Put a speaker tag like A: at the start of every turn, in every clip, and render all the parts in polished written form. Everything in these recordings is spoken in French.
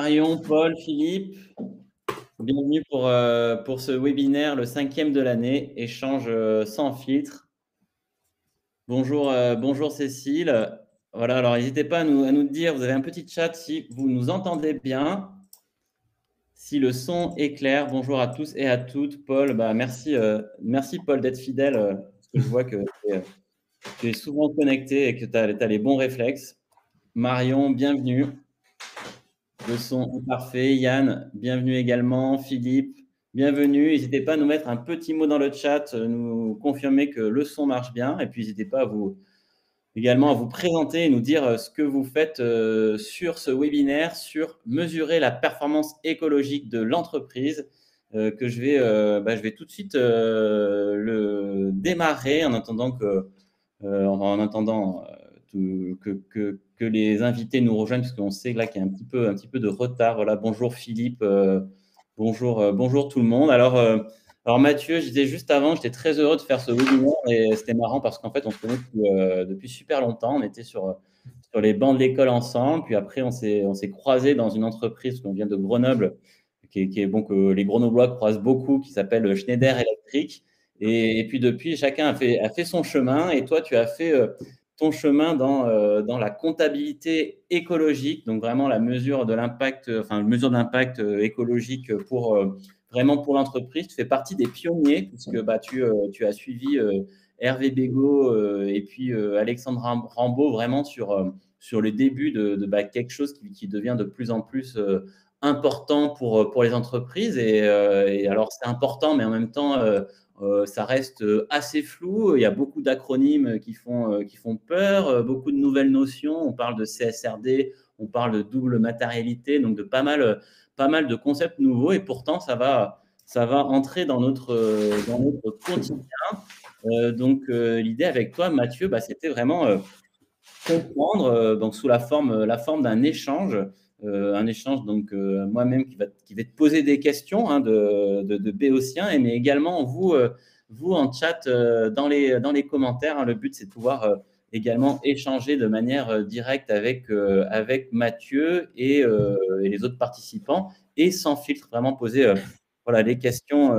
A: Marion, Paul, Philippe, bienvenue pour ce webinaire, le 5e de l'année, échange sans filtre. Bonjour, bonjour Cécile. Voilà, alors n'hésitez pas à nous dire, vous avez un petit chat si vous nous entendez bien, si le son est clair. Bonjour à tous et à toutes. Paul, merci, merci Paul d'être fidèle, parce que je vois que tu es souvent connecté et que tu as les bons réflexes. Marion, bienvenue. Le son est parfait. Yann, bienvenue également. Philippe, bienvenue. N'hésitez pas à nous mettre un petit mot dans le chat, nous confirmer que le son marche bien. Et puis, n'hésitez pas également à vous présenter et nous dire ce que vous faites sur ce webinaire sur mesurer la performance écologique de l'entreprise, que je vais tout de suite le démarrer en attendant que les invités nous rejoignent, parce qu'on sait là qu'il y a un petit peu de retard. Voilà, bonjour Philippe, bonjour tout le monde. Alors Mathieu, je disais juste avant, j'étais très heureux de faire ce webinaire et c'était marrant parce qu'en fait, on se connaît depuis super longtemps. On était sur les bancs de l'école ensemble, puis après, on s'est croisés dans une entreprise, on vient de Grenoble, qui est bon, que les Grenoblois croisent beaucoup, qui s'appelle Schneider Electric. Et puis depuis, chacun a fait son chemin, et toi, tu as fait ton chemin dans la comptabilité écologique, donc vraiment la mesure de l'impact, mesure d'impact écologique vraiment pour l'entreprise. Tu fais partie des pionniers, puisque tu as suivi Hervé Bégaud et puis Alexandre Rambaud vraiment sur le début de quelque chose qui devient de plus en plus important pour les entreprises. Et alors, c'est important, mais en même temps, ça reste assez flou. Il y a beaucoup d'acronymes qui font peur, beaucoup de nouvelles notions. On parle de CSRD, on parle de double matérialité, donc de pas mal de concepts nouveaux. Et pourtant, ça va entrer dans notre quotidien. L'idée avec toi, Mathieu, c'était vraiment comprendre donc sous la forme d'un échange. Un échange, donc moi-même qui va te poser des questions de béotiens, mais également vous en chat dans les commentaires. Le but, c'est de pouvoir également échanger de manière directe avec Mathieu et les autres participants, et sans filtre, vraiment poser voilà, les questions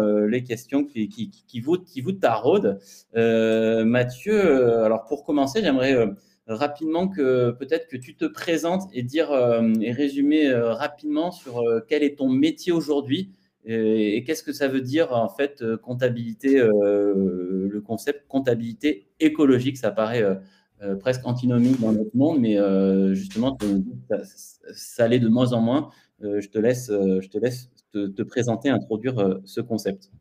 A: qui vous taraudent. Mathieu, alors pour commencer, j'aimerais rapidement que peut-être que tu te présentes et et résumer rapidement sur quel est ton métier aujourd'hui et qu'est-ce que ça veut dire en fait comptabilité, le concept comptabilité écologique. Ça paraît presque antinomique dans notre monde, mais justement ça l'est de moins en moins. Je te laisse te présenter, introduire ce concept.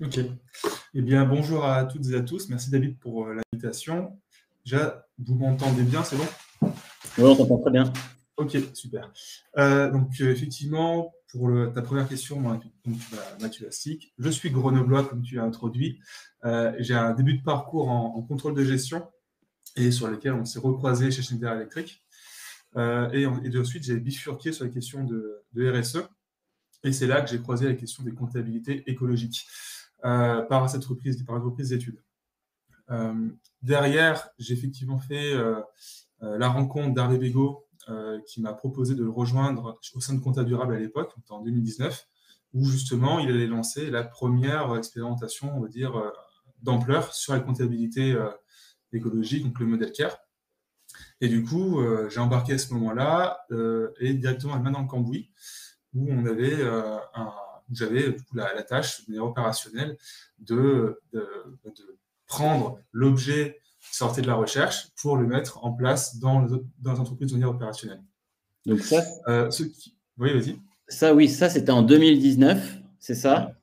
B: Ok. Eh bien, bonjour à toutes et à tous. Merci David pour l'invitation. Déjà, vous m'entendez bien, c'est bon?
A: Oui, on t'entend très bien.
B: Ok, super. Effectivement, pour ta première question, moi, Mathieu Lastick, je suis grenoblois, comme tu as introduit. J'ai un début de parcours en contrôle de gestion et sur lesquels on s'est recroisé chez Schneider Electric. Et ensuite, j'ai bifurqué sur les questions de RSE. Et c'est là que j'ai croisé la question des comptabilités écologiques par cette reprise d'études. Derrière, j'ai effectivement fait la rencontre d'Hervé Bégaud qui m'a proposé de le rejoindre au sein de Compta Durable à l'époque, en 2019, où justement il allait lancer la première expérimentation, on va dire, d'ampleur sur la comptabilité écologique, donc le modèle CARE. Et du coup, j'ai embarqué à ce moment-là et directement à main dans le cambouis, où on avait j'avais du coup la tâche de manière opérationnelle de prendre l'objet qui sortait de la recherche pour le mettre en place dans les entreprises de manière opérationnelle.
A: Donc ça,
B: oui, vas-y.
A: Ça, c'était en 2019, c'est ça?
B: Ouais.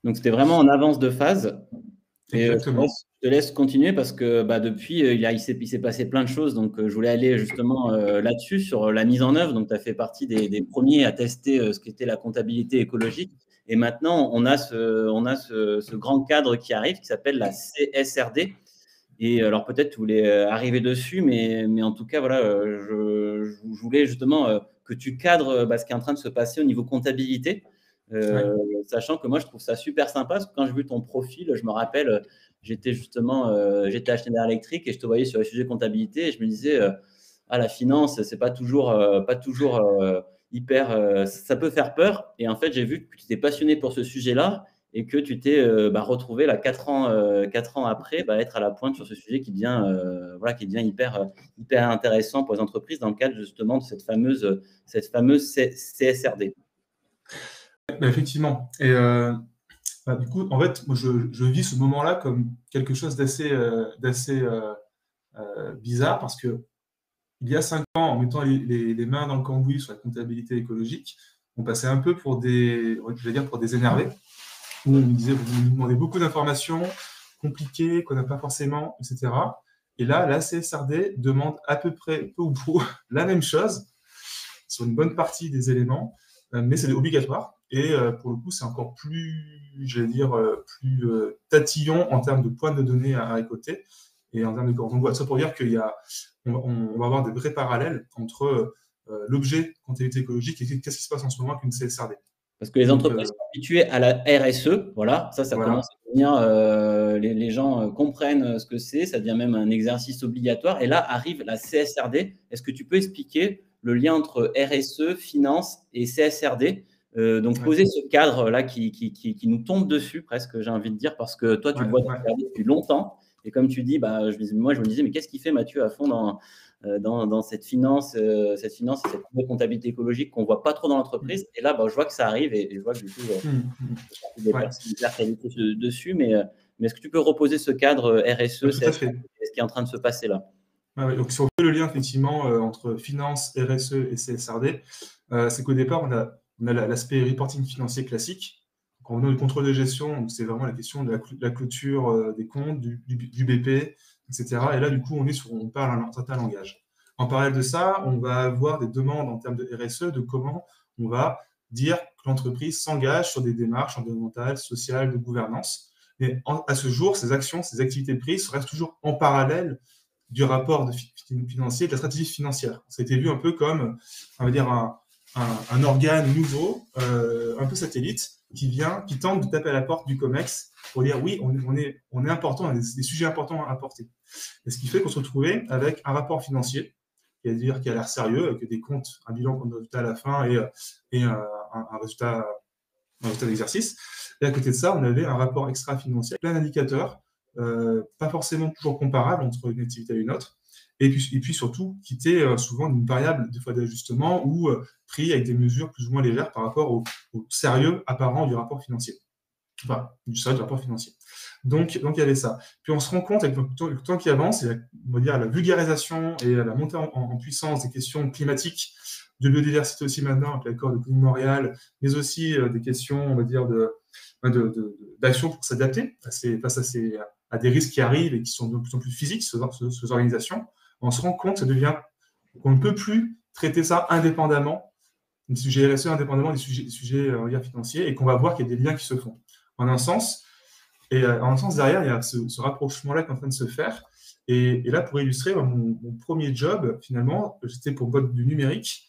A: Donc, c'était vraiment en avance de phase. Et
B: Exactement.
A: je te laisse continuer parce que depuis, il s'est passé plein de choses. Donc, je voulais aller justement là-dessus, sur la mise en œuvre. Donc, tu as fait partie des premiers à tester ce qu'était la comptabilité écologique. Et maintenant, on a ce grand cadre qui arrive, qui s'appelle la CSRD. Et alors, peut-être tu voulais arriver dessus, mais en tout cas, voilà, je voulais justement que tu cadres ce qui est en train de se passer au niveau comptabilité. Sachant que moi, je trouve ça super sympa, parce que quand j'ai vu ton profil, je me rappelle, j'étais à Schneider Electric et je te voyais sur les sujets de comptabilité et je me disais, la finance, c'est pas toujours ça peut faire peur. Et en fait, j'ai vu que tu t'es passionné pour ce sujet-là et que tu t'es retrouvé là 4 ans après être à la pointe sur ce sujet qui devient, hyper intéressant pour les entreprises dans le cadre justement de cette fameuse CSRD.
B: Effectivement. Et du coup, en fait, moi, je vis ce moment-là comme quelque chose d'assez bizarre parce que il y a 5 ans, en mettant les mains dans le cambouis sur la comptabilité écologique, on passait un peu pour pour des énervés, où on nous disait, vous nous demandez beaucoup d'informations compliquées qu'on n'a pas forcément, etc. Et là, la CSRD demande à peu près, peu ou prou, la même chose sur une bonne partie des éléments, mais c'est obligatoire. Et pour le coup, c'est encore plus, plus tatillon en termes de points de données à récolter et en termes de corps. Donc voilà, ça pour dire on va avoir des vrais parallèles entre l'objet comptabilité écologique et qu'est-ce qui se passe en ce moment avec une CSRD.
A: Parce que les entreprises sont habituées à la RSE, voilà, ça commence à devenir, les gens comprennent ce que c'est, ça devient même un exercice obligatoire. Et là arrive la CSRD. Est-ce que tu peux expliquer le lien entre RSE, finance et CSRD? Donc poser ce cadre-là qui nous tombe dessus presque, j'ai envie de dire, parce que toi, tu le vois depuis longtemps. Et comme tu dis, moi, je me disais, mais qu'est-ce qu'il fait Mathieu à fond dans cette finance et cette comptabilité écologique qu'on ne voit pas trop dans l'entreprise? Et là, je vois que ça arrive et je vois que du coup, des personnes dessus. Mais est-ce que tu peux reposer ce cadre RSE,
B: tout à fait.
A: ce qui est en train de se passer là?
B: Donc, si on fait le lien effectivement entre finance, RSE et CSRD, c'est qu'au départ, on a l'aspect reporting financier classique. Quand on a le contrôle de gestion, c'est vraiment la question de la clôture des comptes, du BP, etc. Et là, du coup, on parle un certain langage. En parallèle de ça, on va avoir des demandes en termes de RSE, de comment on va dire que l'entreprise s'engage sur des démarches environnementales, sociales, de gouvernance. Mais à ce jour, ces actions, ces activités prises restent toujours en parallèle du rapport financier, de la stratégie financière. Ça a été vu un peu comme, on va dire, un organe nouveau, un peu satellite, qui tente de taper à la porte du COMEX pour dire oui, on est important, on a des sujets importants à apporter. Et ce qui fait qu'on se retrouvait avec un rapport financier qui a l'air sérieux, avec des comptes, un bilan qu'on doit à la fin et un résultat d'exercice. Et à côté de ça, on avait un rapport extra-financier, plein d'indicateurs, pas forcément toujours comparables entre une activité et une autre, et puis surtout qui était souvent une variable des fois d'ajustement ou pris avec des mesures plus ou moins légères par rapport au sérieux apparent du rapport financier. Enfin, du sérieux du rapport financier. Donc il y avait ça. Puis on se rend compte avec le temps qui avance, et on va dire la vulgarisation et la montée en puissance des questions climatiques, de biodiversité aussi maintenant avec l'accord de Paris-Montréal, mais aussi des questions, on va dire, d'action pour s'adapter face à des risques qui arrivent et qui sont de plus en plus physiques, ces organisations. On se rend compte qu'on ne peut plus traiter ça indépendamment, des sujets RSE indépendamment des sujets financiers, et qu'on va voir qu'il y a des liens qui se font. En un sens, derrière, il y a ce rapprochement-là qui est en train de se faire. Et là, pour illustrer, mon premier job, finalement, c'était pour boîte du numérique,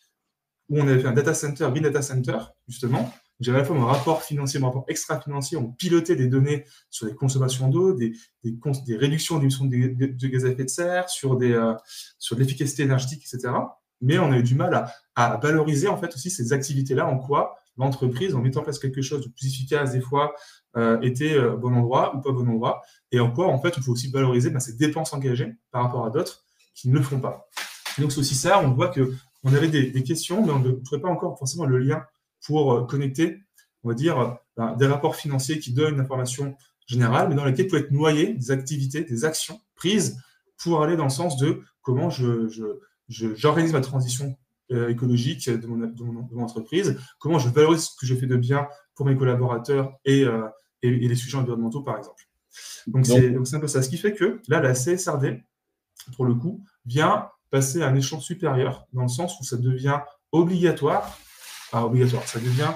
B: où on avait fait un data center, Green Data Center, justement. J'avais à la fois mon rapport financier, mon rapport extra-financier, on pilotait des données sur les consommations d'eau, des réductions d'émissions de gaz à effet de serre, sur l'efficacité énergétique, etc. Mais on a eu du mal à valoriser en fait aussi ces activités-là, en quoi l'entreprise, en mettant en place quelque chose de plus efficace, des fois, était au bon endroit ou pas au bon endroit, et en quoi, en fait, il faut aussi valoriser ces dépenses engagées par rapport à d'autres qui ne le font pas. Et donc, c'est aussi ça, on voit qu'on avait des questions, mais on ne trouvait pas encore forcément le lien pour connecter, on va dire, des rapports financiers qui donnent une information générale, mais dans lesquels peuvent être noyées des activités, des actions prises pour aller dans le sens de comment j'organise ma transition écologique de mon entreprise, comment je valorise ce que je fais de bien pour mes collaborateurs et les sujets environnementaux, par exemple. Donc, c'est un peu ça. Ce qui fait que là, la CSRD, pour le coup, vient passer à un échelon supérieur, dans le sens où ça devient obligatoire, ça devient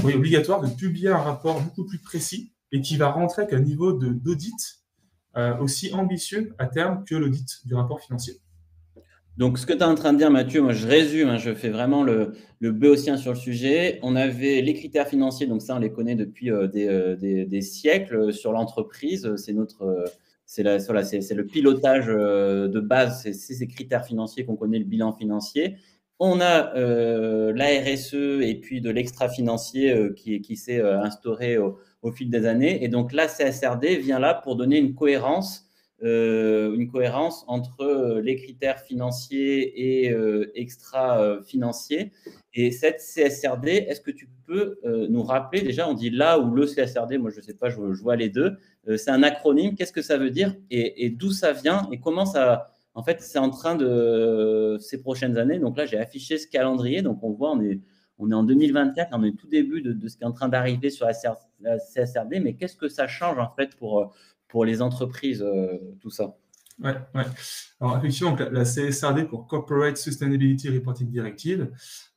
B: obligatoire de publier un rapport beaucoup plus précis et qui va rentrer avec un niveau d'audit aussi ambitieux à terme que l'audit du rapport financier.
A: Donc, ce que tu es en train de dire, Mathieu, moi je résume, je fais vraiment le béotien sur le sujet. On avait les critères financiers, donc ça, on les connaît depuis des siècles sur l'entreprise. C'est le pilotage de base, c'est ces critères financiers qu'on connaît, le bilan financier. On a la RSE et puis de l'extra-financier qui s'est instauré au fil des années. Et donc, la CSRD vient là pour donner une cohérence entre les critères financiers et extra-financiers. Et cette CSRD, est-ce que tu peux nous rappeler déjà, on dit là ou le CSRD, moi je ne sais pas, je vois les deux. C'est un acronyme, qu'est-ce que ça veut dire et d'où ça vient et comment ça… En fait, c'est en train de ces prochaines années. Donc là, j'ai affiché ce calendrier. Donc on voit, on est en 2024, on est tout début de ce qui est en train d'arriver sur la CSRD. Mais qu'est-ce que ça change en fait pour les entreprises, tout ça?
B: Ouais. Alors effectivement, la CSRD pour Corporate Sustainability Reporting Directive,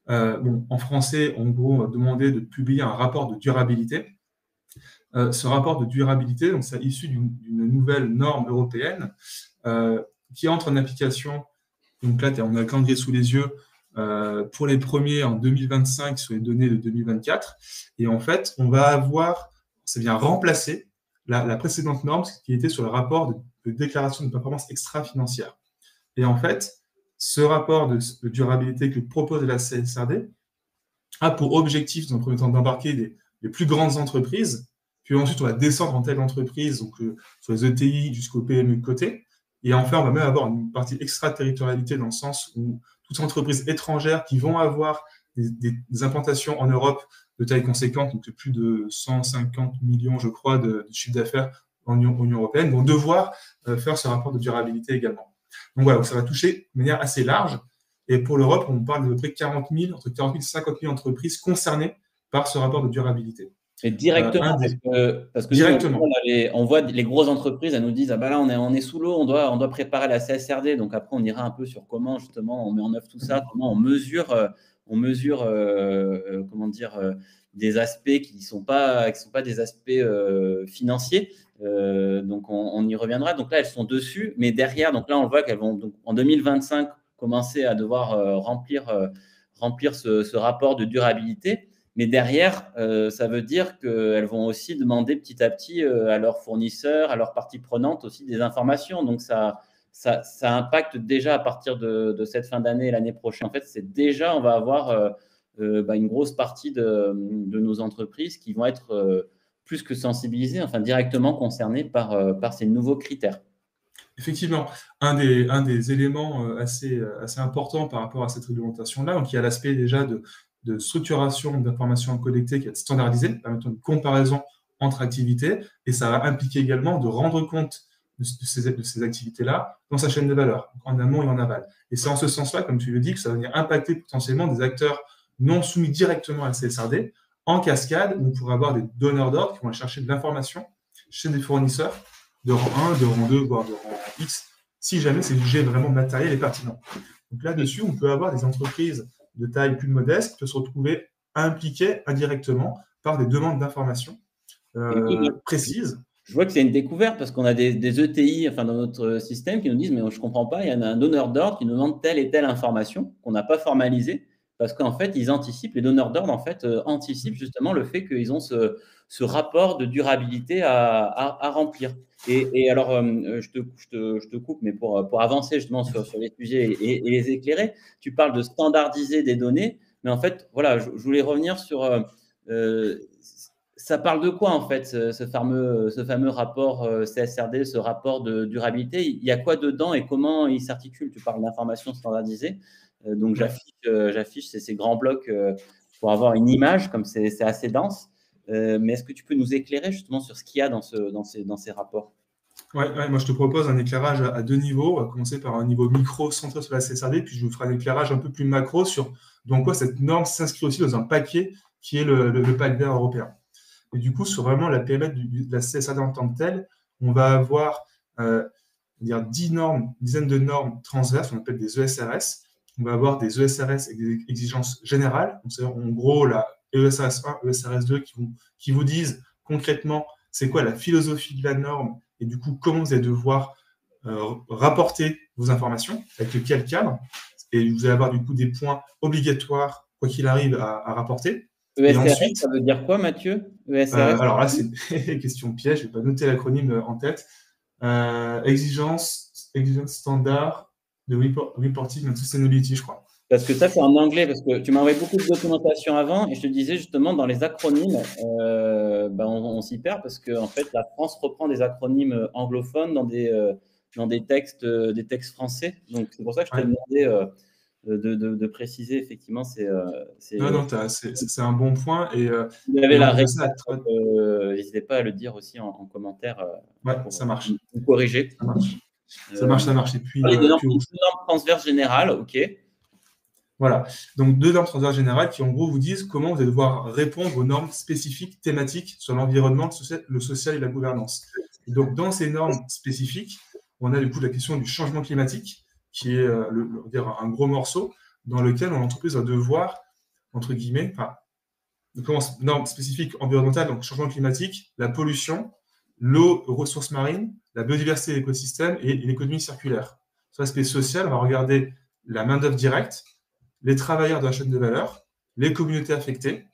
B: en français, en gros, on va demander de publier un rapport de durabilité. Ce rapport de durabilité, donc, c'est issu d'une nouvelle norme européenne qui entre en application. Donc là, on a le calendrier sous les yeux pour les premiers en 2025 sur les données de 2024. Et en fait, on va avoir, ça vient remplacer la précédente norme qui était sur le rapport de déclaration de performance extra-financière. Et en fait, ce rapport de durabilité que propose la CSRD a pour objectif, dans le premier temps, d'embarquer les plus grandes entreprises, puis ensuite on va descendre en telle entreprise, donc sur les ETI jusqu'au PME de côté. Et enfin, on va même avoir une partie extraterritorialité dans le sens où toutes les entreprises étrangères qui vont avoir des implantations en Europe de taille conséquente, donc de plus de 150 millions, je crois, de chiffre d'affaires en Union européenne, vont devoir faire ce rapport de durabilité également. Donc voilà, ça va toucher de manière assez large. Et pour l'Europe, on parle de près de entre 40 000 et 50 000 entreprises concernées par ce rapport de durabilité.
A: Et directement, parce que
B: directement.
A: Nous, on voit les grosses entreprises, elles nous disent, ah ben là, on est sous l'eau, on doit préparer la CSRD. Donc après, on ira un peu sur comment, justement, on met en œuvre tout ça, comment on mesure comment dire, des aspects qui ne sont pas des aspects financiers. Donc, on y reviendra. Donc là, elles sont dessus. Mais derrière, donc là, on voit qu'elles vont, donc, en 2025, commencer à devoir remplir ce rapport de durabilité. Mais derrière, ça veut dire qu'elles vont aussi demander petit à petit à leurs fournisseurs, à leurs parties prenantes aussi des informations. Donc, ça impacte déjà à partir de cette fin d'année et l'année prochaine. En fait, c'est déjà, on va avoir une grosse partie de nos entreprises qui vont être plus que sensibilisées, enfin directement concernées par ces nouveaux critères.
B: Effectivement, un des éléments assez importants par rapport à cette réglementation-là, donc il y a l'aspect déjà de structuration d'informations collectées qui est standardisée, permettant une comparaison entre activités, et ça va impliquer également de rendre compte de ces activités-là dans sa chaîne de valeur, en amont et en aval. Et c'est en ce sens-là, comme tu le dis, que ça va venir impacter potentiellement des acteurs non soumis directement à la CSRD, en cascade, où on pourra avoir des donneurs d'ordre qui vont aller chercher de l'information chez des fournisseurs de rang 1, de rang 2, voire de rang X, si jamais c'est jugé vraiment matériel et pertinent. Donc là-dessus, on peut avoir des entreprises de taille plus modeste qui peuvent se retrouver impliquées indirectement par des demandes d'informations précises.
A: Je vois que c'est une découverte parce qu'on a des ETI dans notre système qui nous disent « mais je ne comprends pas, il y en a un donneur d'ordre qui nous demande telle et telle information qu'on n'a pas formalisée ». Parce qu'en fait, ils anticipent, les donneurs d'ordre anticipent justement le fait qu'ils ont ce rapport de durabilité à remplir. Et alors, je te coupe, mais pour avancer justement sur les sujets et les éclairer, tu parles de standardiser des données, mais en fait, voilà, je voulais revenir sur… ça parle de quoi en fait, ce fameux rapport CSRD, ce rapport de durabilité? Il y a quoi dedans et comment il s'articule? Tu parles d'informations standardisées. Donc, j'affiche ces grands blocs pour avoir une image, comme c'est assez dense. Mais est-ce que tu peux nous éclairer justement sur ce qu'il y a dans ces rapports?
B: Ouais, moi je te propose un éclairage à deux niveaux. On va commencer par un niveau micro centré sur la CSRD, puis je vous ferai un éclairage un peu plus macro sur dans quoi cette norme s'inscrit aussi dans un paquet qui est le pacte vert européen. Et du coup, sur vraiment la périmètre de la CSRD en tant que telle, on va avoir 10 normes, une dizaine de normes transverses, on appelle des ESRS. On va avoir des ESRS avec des exigences générales. Donc, c'est en gros la ESRS 1, ESRS 2 qui vous disent concrètement c'est quoi la philosophie de la norme et du coup comment vous allez devoir rapporter vos informations, avec quel cadre. Et vous allez avoir du coup des points obligatoires, quoi qu'il arrive, à rapporter.
A: ESRS, ensuite, ça veut dire quoi, Mathieu? ESRS
B: alors là, c'est une question piège, je ne vais pas noter l'acronyme en tête. Exigence standard de reporting and sustainability, je crois.
A: Parce que ça, c'est en anglais, parce que tu m'as envoyé beaucoup de documentation avant, et je te disais justement, dans les acronymes, on s'y perd, parce que en fait, la France reprend des acronymes anglophones dans des textes français. Donc, c'est pour ça que je te
B: Ouais.
A: demandais de préciser, effectivement,
B: Non, c'est un bon point.
A: vous avez
B: Et
A: la
B: on voit
A: réponse,
B: ça
A: n'hésitez pas à le dire aussi en commentaire
B: ouais,
A: pour
B: ça marche.
A: vous corriger.
B: Ça marche. Ça
A: Euh,
B: marche, ça marche. Et puis,
A: Parler des
B: puis
A: normes transverses générales, ok.
B: voilà. Donc, 2 normes transversales générales qui, en gros, vous disent comment vous allez devoir répondre aux normes spécifiques thématiques sur l'environnement, le social et la gouvernance. Et donc, dans ces normes spécifiques, on a du coup la question du changement climatique, qui est un gros morceau dans lequel l'entreprise va devoir, entre guillemets, normes spécifiques environnementales, donc changement climatique, la pollution, l'eau, ressources marines, la biodiversité de l'écosystème et l'économie circulaire. Sur l'aspect social, on va regarder la main-d'œuvre directe, les travailleurs de la chaîne de valeur, les communautés affectées,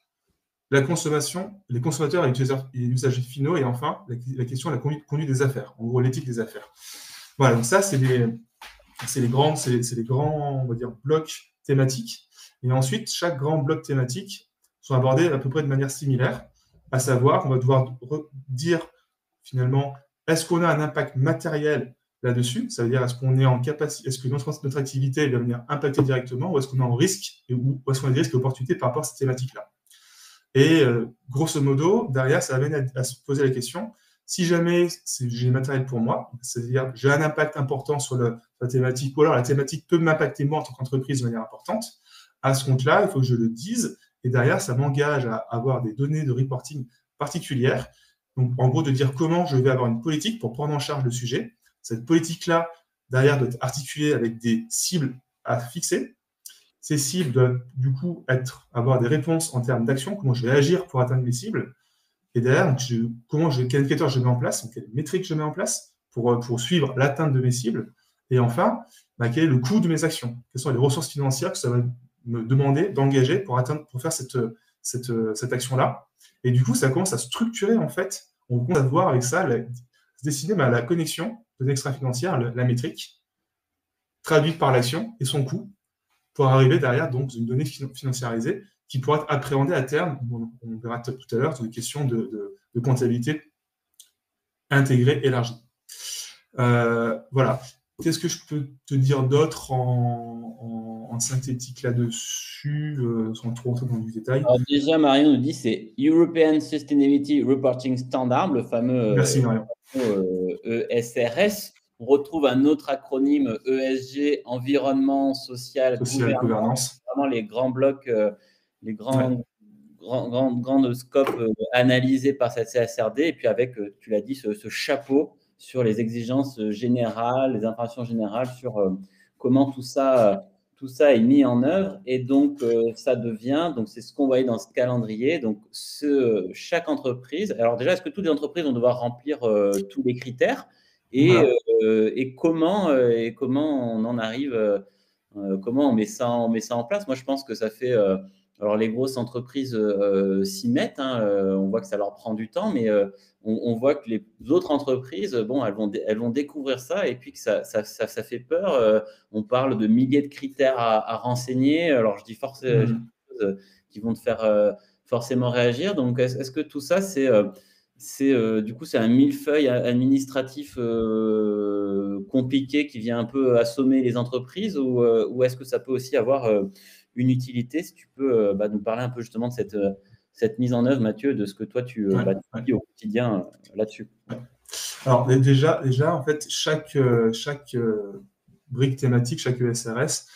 B: la consommation, les consommateurs et les usagers finaux, et enfin, la question de la conduite des affaires, en gros, l'éthique des affaires. Voilà, donc ça, c'est les grands, on va dire, blocs thématiques. Et ensuite, chaque grand bloc thématique sont abordés à peu près de manière similaire, à savoir, on va devoir dire, finalement, est-ce qu'on a un impact matériel là-dessus? Ça veut dire, est-ce qu'on est en capacité, est-ce que notre activité va venir impacter directement, ou est-ce qu'on est en risque, ou est-ce qu'on a des risques et opportunités par rapport à cette thématique-là? Et grosso modo, derrière, ça amène à se poser la question, si jamais j'ai le matériel pour moi, c'est-à-dire j'ai un impact important sur la thématique, ou alors la thématique peut m'impacter moi en tant qu'entreprise de manière importante, à ce compte-là, il faut que je le dise, et derrière, ça m'engage à avoir des données de reporting particulières. Donc, en gros, de dire comment je vais avoir une politique pour prendre en charge le sujet. Cette politique-là, derrière, doit être articulée avec des cibles à fixer. Ces cibles doivent, du coup, avoir des réponses en termes d'action, comment je vais agir pour atteindre mes cibles. Et derrière, quel indicateur je mets en place, quelles métriques je mets en place pour suivre l'atteinte de mes cibles. Et enfin, quel est le coût de mes actions? Quelles sont les ressources financières que ça va me demander d'engager pour faire cette action-là? Et du coup, ça commence à structurer, en fait, on commence à voir avec ça, se dessiner la connexion de l'extra-financière, la métrique, traduite par l'action et son coût, pour arriver derrière donc une donnée financiarisée qui pourra être appréhendée à terme, on verra tout à l'heure, sur des questions de comptabilité intégrée, élargie. Voilà. Qu'est-ce que je peux te dire d'autre en synthétique là-dessus, sans trop rentrer dans du détail?
A: Alors déjà, Marion nous dit c'est European Sustainability Reporting Standard, le fameux
B: Merci, Marion.
A: ESRS. On retrouve un autre acronyme ESG, environnement, social, gouvernance. Vraiment les grands blocs, les grands scopes analysés par cette CSRD. Et puis avec, tu l'as dit, ce chapeau sur les exigences générales, les informations générales sur comment tout ça est mis en œuvre. Et donc, ça devient, donc c'est ce qu'on voyait dans ce calendrier. Donc, chaque entreprise, alors déjà, est-ce que toutes les entreprises vont devoir remplir tous les critères
B: Voilà.
A: et comment on en arrive, comment on met ça en place? Moi, je pense que ça fait. Alors, les grosses entreprises s'y mettent, hein, on voit que ça leur prend du temps, mais on voit que les autres entreprises, bon, elles vont découvrir ça et puis que ça fait peur. On parle de milliers de critères à renseigner. Alors, je dis forcément des choses qui vont te faire forcément réagir. Donc, est-ce que tout ça, du coup, c'est un millefeuille administratif compliqué qui vient un peu assommer les entreprises ou est-ce que ça peut aussi avoir une utilité? Si tu peux nous parler un peu justement de cette mise en œuvre, Mathieu, de ce que toi, tu vis au quotidien là-dessus.
B: Alors déjà, en fait, chaque brique thématique, chaque ESRS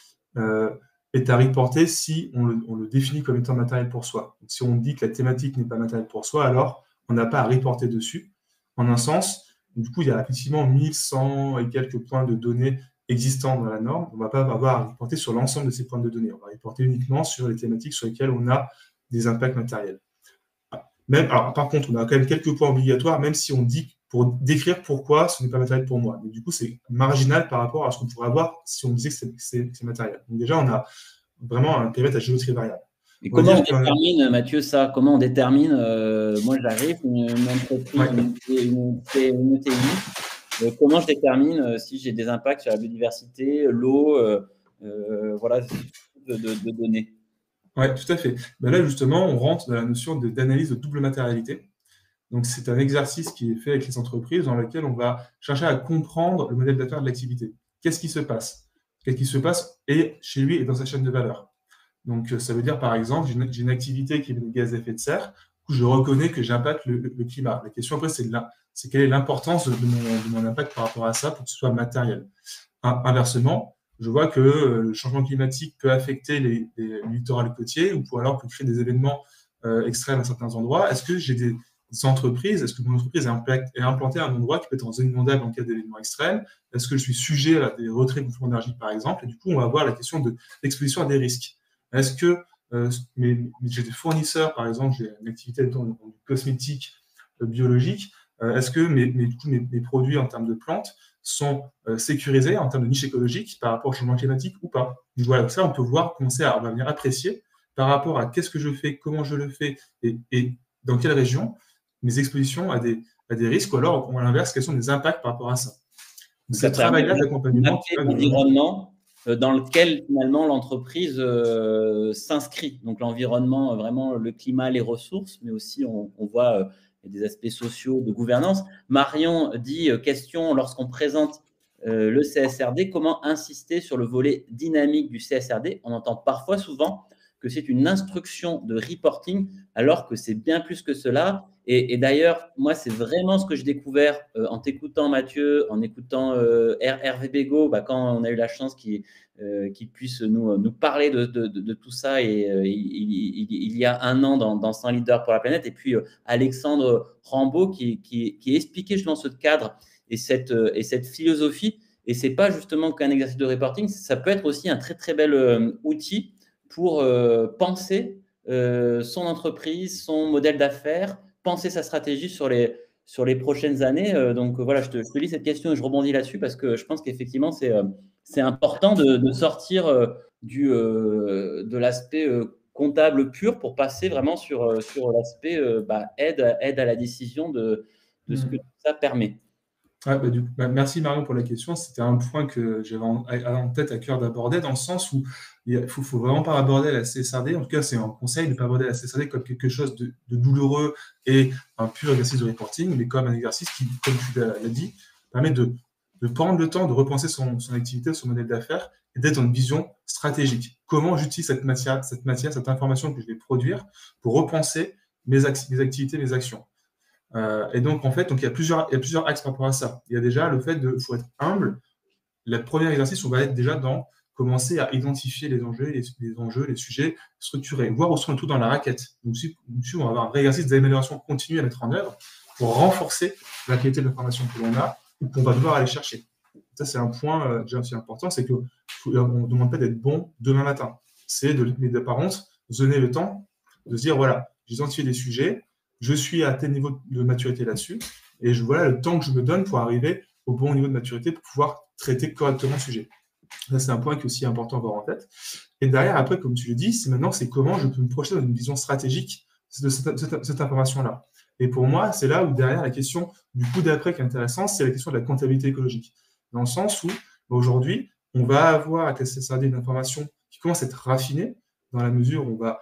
B: est à reporter si on le définit comme étant matériel pour soi. Donc, si on dit que la thématique n'est pas matérielle pour soi, alors on n'a pas à reporter dessus. En un sens, du coup, il y a effectivement 1100 et quelques points de données existants dans la norme. On ne va pas avoir à reporter sur l'ensemble de ces points de données. On va reporter uniquement sur les thématiques sur lesquelles on a des impacts matériels. Alors, par contre, on a quand même quelques points obligatoires, même si on dit pour décrire pourquoi ce n'est pas matériel pour moi. Mais du coup, c'est marginal par rapport à ce qu'on pourrait avoir si on disait que c'est matériel. Donc déjà, on a vraiment un périmètre à géométrie variable.
A: Et comment on détermine, Mathieu, ça? Comment on détermine moi, j'arrive, une entreprise, une ETI, comment je détermine si j'ai des impacts sur la biodiversité, l'eau, voilà, de données.
B: Oui, tout à fait. Ben là, justement, on rentre dans la notion d'analyse de double matérialité. Donc, c'est un exercice qui est fait avec les entreprises dans lequel on va chercher à comprendre le modèle d'affaires de l'activité. Qu'est-ce qui se passe? Qu'est-ce qui se passe et chez lui et dans sa chaîne de valeur? Donc, ça veut dire, par exemple, j'ai une activité qui émet des gaz à effet de serre, où je reconnais que j'impacte le climat. La question après, c'est quelle est l'importance de mon impact par rapport à ça pour que ce soit matériel. Inversement, je vois que le changement climatique peut affecter les littoraux côtiers ou alors peut créer des événements extrêmes à certains endroits. Est-ce que j'ai des entreprises, est-ce que mon entreprise est implantée à un endroit qui peut être en zone inondable en cas d'événements extrêmes? Est-ce que je suis sujet à des retraits gonflements d'énergie, par exemple? Et du coup, on va voir la question de l'exposition à des risques. Est-ce que j'ai des fournisseurs, par exemple, j'ai une activité dans du cosmétique biologique, est-ce que mes produits en termes de plantes sont sécurisés en termes de niche écologique par rapport au changement climatique ou pas? Donc voilà, ça, on peut voir, on va venir apprécier par rapport à qu'est-ce que je fais, comment je le fais et dans quelle région, mes expositions à des risques, ou alors, à l'inverse, quels sont les impacts par rapport à ça.
A: Donc, c'est le travail-là d'accompagnement l'environnement dans lequel finalement l'entreprise s'inscrit. Donc l'environnement, vraiment le climat, les ressources, mais aussi on voit des aspects sociaux de gouvernance. Marion dit question lorsqu'on présente le CSRD, comment insister sur le volet dynamique du CSRD? On entend parfois souvent que c'est une instruction de reporting, alors que c'est bien plus que cela. Et d'ailleurs, moi, c'est vraiment ce que j'ai découvert en t'écoutant, Mathieu, en écoutant Hervé Bégaud, quand on a eu la chance qu'il puisse nous parler de tout ça il y a un an dans 100 leaders pour la planète. Et puis, Alexandre Rambaud qui expliquait justement ce cadre et cette philosophie. Et ce n'est pas justement qu'un exercice de reporting, ça peut être aussi un très, très bel outil pour penser son entreprise, son modèle d'affaires, penser sa stratégie sur les prochaines années. Donc voilà, je te lis cette question et je rebondis là-dessus parce que je pense qu'effectivement, c'est important de sortir de l'aspect comptable pur pour passer vraiment sur l'aspect aide à la décision de ce que ça permet.
B: Ouais, merci Marion pour la question. C'était un point que j'avais en tête à cœur d'aborder, dans le sens où il ne faut vraiment pas aborder la CSRD. En tout cas, c'est un conseil de ne pas aborder la CSRD comme quelque chose de douloureux et un pur exercice de reporting, mais comme un exercice qui, comme tu l'as dit, permet de prendre le temps de repenser son activité, son modèle d'affaires et d'être dans une vision stratégique. Comment j'utilise cette matière, cette information que je vais produire pour repenser mes activités, mes actions. Et donc, en fait, il y a plusieurs axes par rapport à ça. Il y a déjà le fait qu'il faut être humble. Le premier exercice, on va être déjà dans commencer à identifier les enjeux, les sujets structurés, voir où sont tout dans la raquette. Donc, on va avoir un exercice d'amélioration continue à mettre en œuvre pour renforcer la qualité de l'information que l'on a ou qu'on va devoir aller chercher. Ça, c'est un point déjà aussi important, c'est qu'on ne demande pas d'être bon demain matin. C'est par contre, se donner le temps de se dire, voilà, j'ai identifié des sujets, je suis à tel niveau de maturité là-dessus, et voilà le temps que je me donne pour arriver au bon niveau de maturité pour pouvoir traiter correctement le sujet. Ça, c'est un point qui est aussi important à avoir en tête. Et derrière, après, comme tu le dis, c'est comment je peux me projeter dans une vision stratégique de cette information-là. Et pour moi, c'est là où derrière la question du coup d'après qui est intéressante, c'est la question de la comptabilité écologique. Dans le sens où, aujourd'hui, on va avoir à CSRD une information qui commence à être raffinée, dans la mesure où on va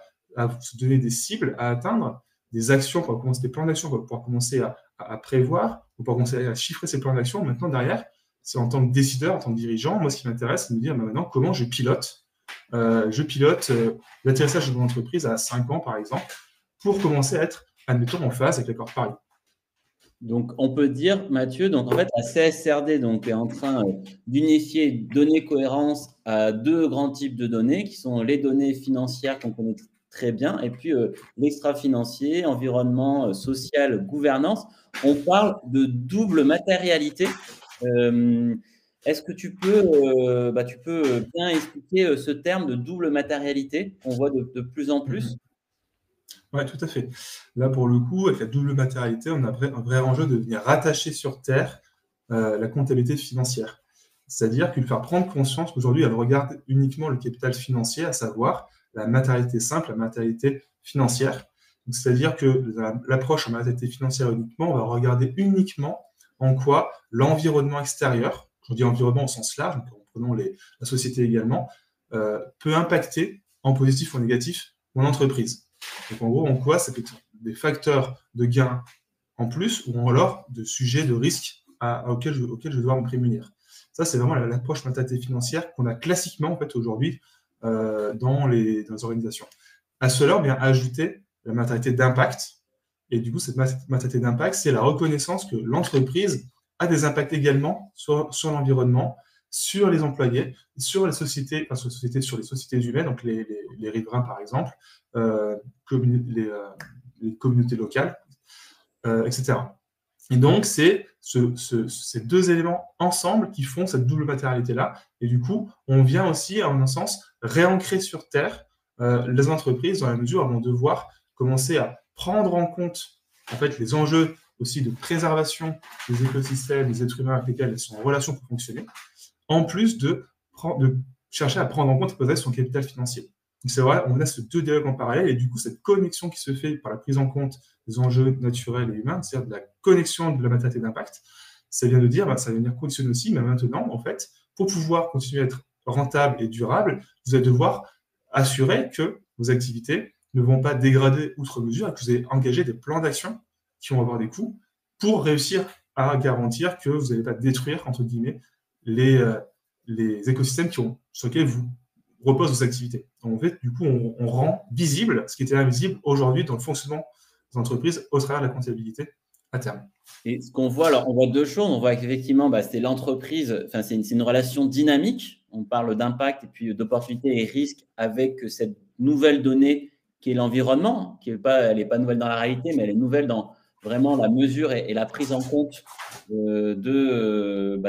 B: se donner des cibles à atteindre, des actions, pour commencer des plans d'action, pour pouvoir commencer à prévoir, pour pouvoir commencer à chiffrer ces plans d'action. Maintenant, derrière, c'est en tant que décideur, en tant que dirigeant, moi, ce qui m'intéresse, c'est de me dire maintenant comment je pilote. L'atterrissage de mon entreprise à 5 ans, par exemple, pour commencer à être, admettons, en phase avec l'accord Paris.
A: Donc, on peut dire, Mathieu, donc en fait, la CSRD est en train d'unifier, donner cohérence à deux grands types de données, qui sont les données financières qu'on connaît très bien, et puis l'extra-financier, environnement, social, gouvernance. On parle de double matérialité. Est-ce que tu peux bien expliquer ce terme de double matérialité qu'on voit de plus en plus?
B: Oui, tout à fait. Là, pour le coup, avec la double matérialité, on a un vrai enjeu de venir rattacher sur Terre la comptabilité financière. C'est-à-dire qu'il faut faire prendre conscience qu'aujourd'hui, elle regarde uniquement le capital financier, à savoir la matérialité simple, la matérialité financière. C'est-à-dire que l'approche en matérialité financière uniquement, on va regarder uniquement en quoi l'environnement extérieur, je dis environnement au sens large, en prenant la société également, peut impacter en positif ou en négatif mon entreprise. Donc en gros, en quoi ça peut être des facteurs de gain en plus ou alors de sujets de risque auxquels je vais devoir me prémunir. Ça, c'est vraiment l'approche mentalité financière qu'on a classiquement en fait, aujourd'hui dans les organisations. À cela, on vient ajouter la mentalité d'impact. Et du coup, cette mentalité d'impact, c'est la reconnaissance que l'entreprise a des impacts également sur l'environnement, sur les employés, sur les sociétés, enfin sur les sociétés humaines, donc les riverains par exemple, les communautés locales, etc. Et donc, c'est ces deux éléments ensemble qui font cette double matérialité-là. Et du coup, on vient aussi, en un sens, réancrer sur Terre les entreprises dans la mesure où elles vont devoir commencer à prendre en compte en fait, les enjeux aussi de préservation des écosystèmes, des êtres humains avec lesquels elles sont en relation pour fonctionner, en plus de chercher à prendre en compte et poser son capital financier. Donc c'est vrai, on a ces deux dialogues en parallèle et du coup, cette connexion qui se fait par la prise en compte des enjeux naturels et humains, c'est-à-dire de la connexion de la matérialité d'impact, ça vient de dire, ça va venir conditionner aussi, mais maintenant, en fait, pour pouvoir continuer à être rentable et durable, vous allez devoir assurer que vos activités ne vont pas dégrader outre mesure et que vous allez engager des plans d'action qui vont avoir des coûts pour réussir à garantir que vous n'allez pas détruire, entre guillemets, les écosystèmes sur lesquels vous reposent vos activités. Donc, en fait, du coup, on rend visible ce qui était invisible aujourd'hui dans le fonctionnement des entreprises au travers de la comptabilité à terme.
A: Et ce qu'on voit, alors on voit deux choses. On voit qu'effectivement, c'est l'entreprise, enfin, c'est une relation dynamique. On parle d'impact et puis d'opportunités et risques avec cette nouvelle donnée qui est l'environnement, qui est pas, elle n'est pas nouvelle dans la réalité, mais elle est nouvelle dans vraiment la mesure et la prise en compte de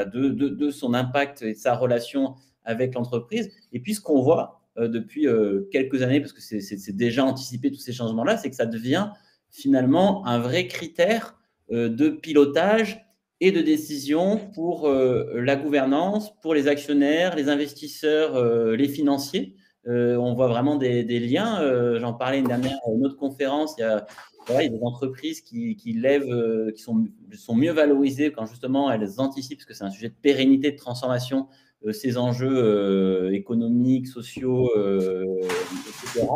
A: son impact et de sa relation avec l'entreprise. Et puis, ce qu'on voit depuis quelques années, parce que c'est déjà anticipé tous ces changements-là, c'est que ça devient finalement un vrai critère de pilotage et de décision pour la gouvernance, pour les actionnaires, les investisseurs, les financiers. On voit vraiment des liens. J'en parlais une autre conférence. Il y a des entreprises qui lèvent, qui sont mieux valorisées quand justement elles anticipent, parce que c'est un sujet de pérennité, de transformation, ces enjeux économiques, sociaux, etc.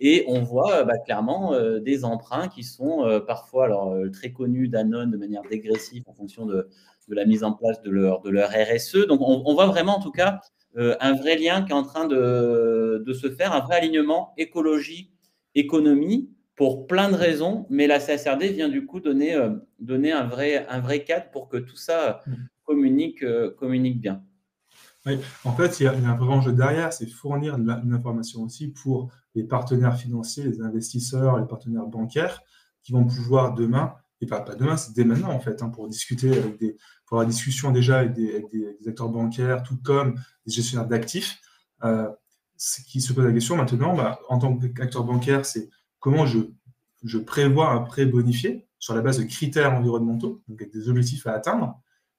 A: Et on voit clairement des emprunts qui sont parfois très connus Danone de manière dégressive en fonction de la mise en place de leur RSE. Donc, on voit vraiment en tout cas un vrai lien qui est en train de se faire, un vrai alignement écologie-économie pour plein de raisons. Mais la CSRD vient du coup donner un vrai cadre pour que tout ça communique bien.
B: Oui, en fait, il y a un vrai enjeu derrière, c'est fournir une information aussi pour les partenaires financiers, les investisseurs, les partenaires bancaires qui vont pouvoir demain, et pas demain, c'est dès maintenant en fait, pour discuter pour avoir des discussions déjà avec des acteurs bancaires, tout comme des gestionnaires d'actifs. Ce qui se pose la question maintenant, en tant qu'acteur bancaire, c'est comment je prévois un prêt bonifié sur la base de critères environnementaux, donc avec des objectifs à atteindre.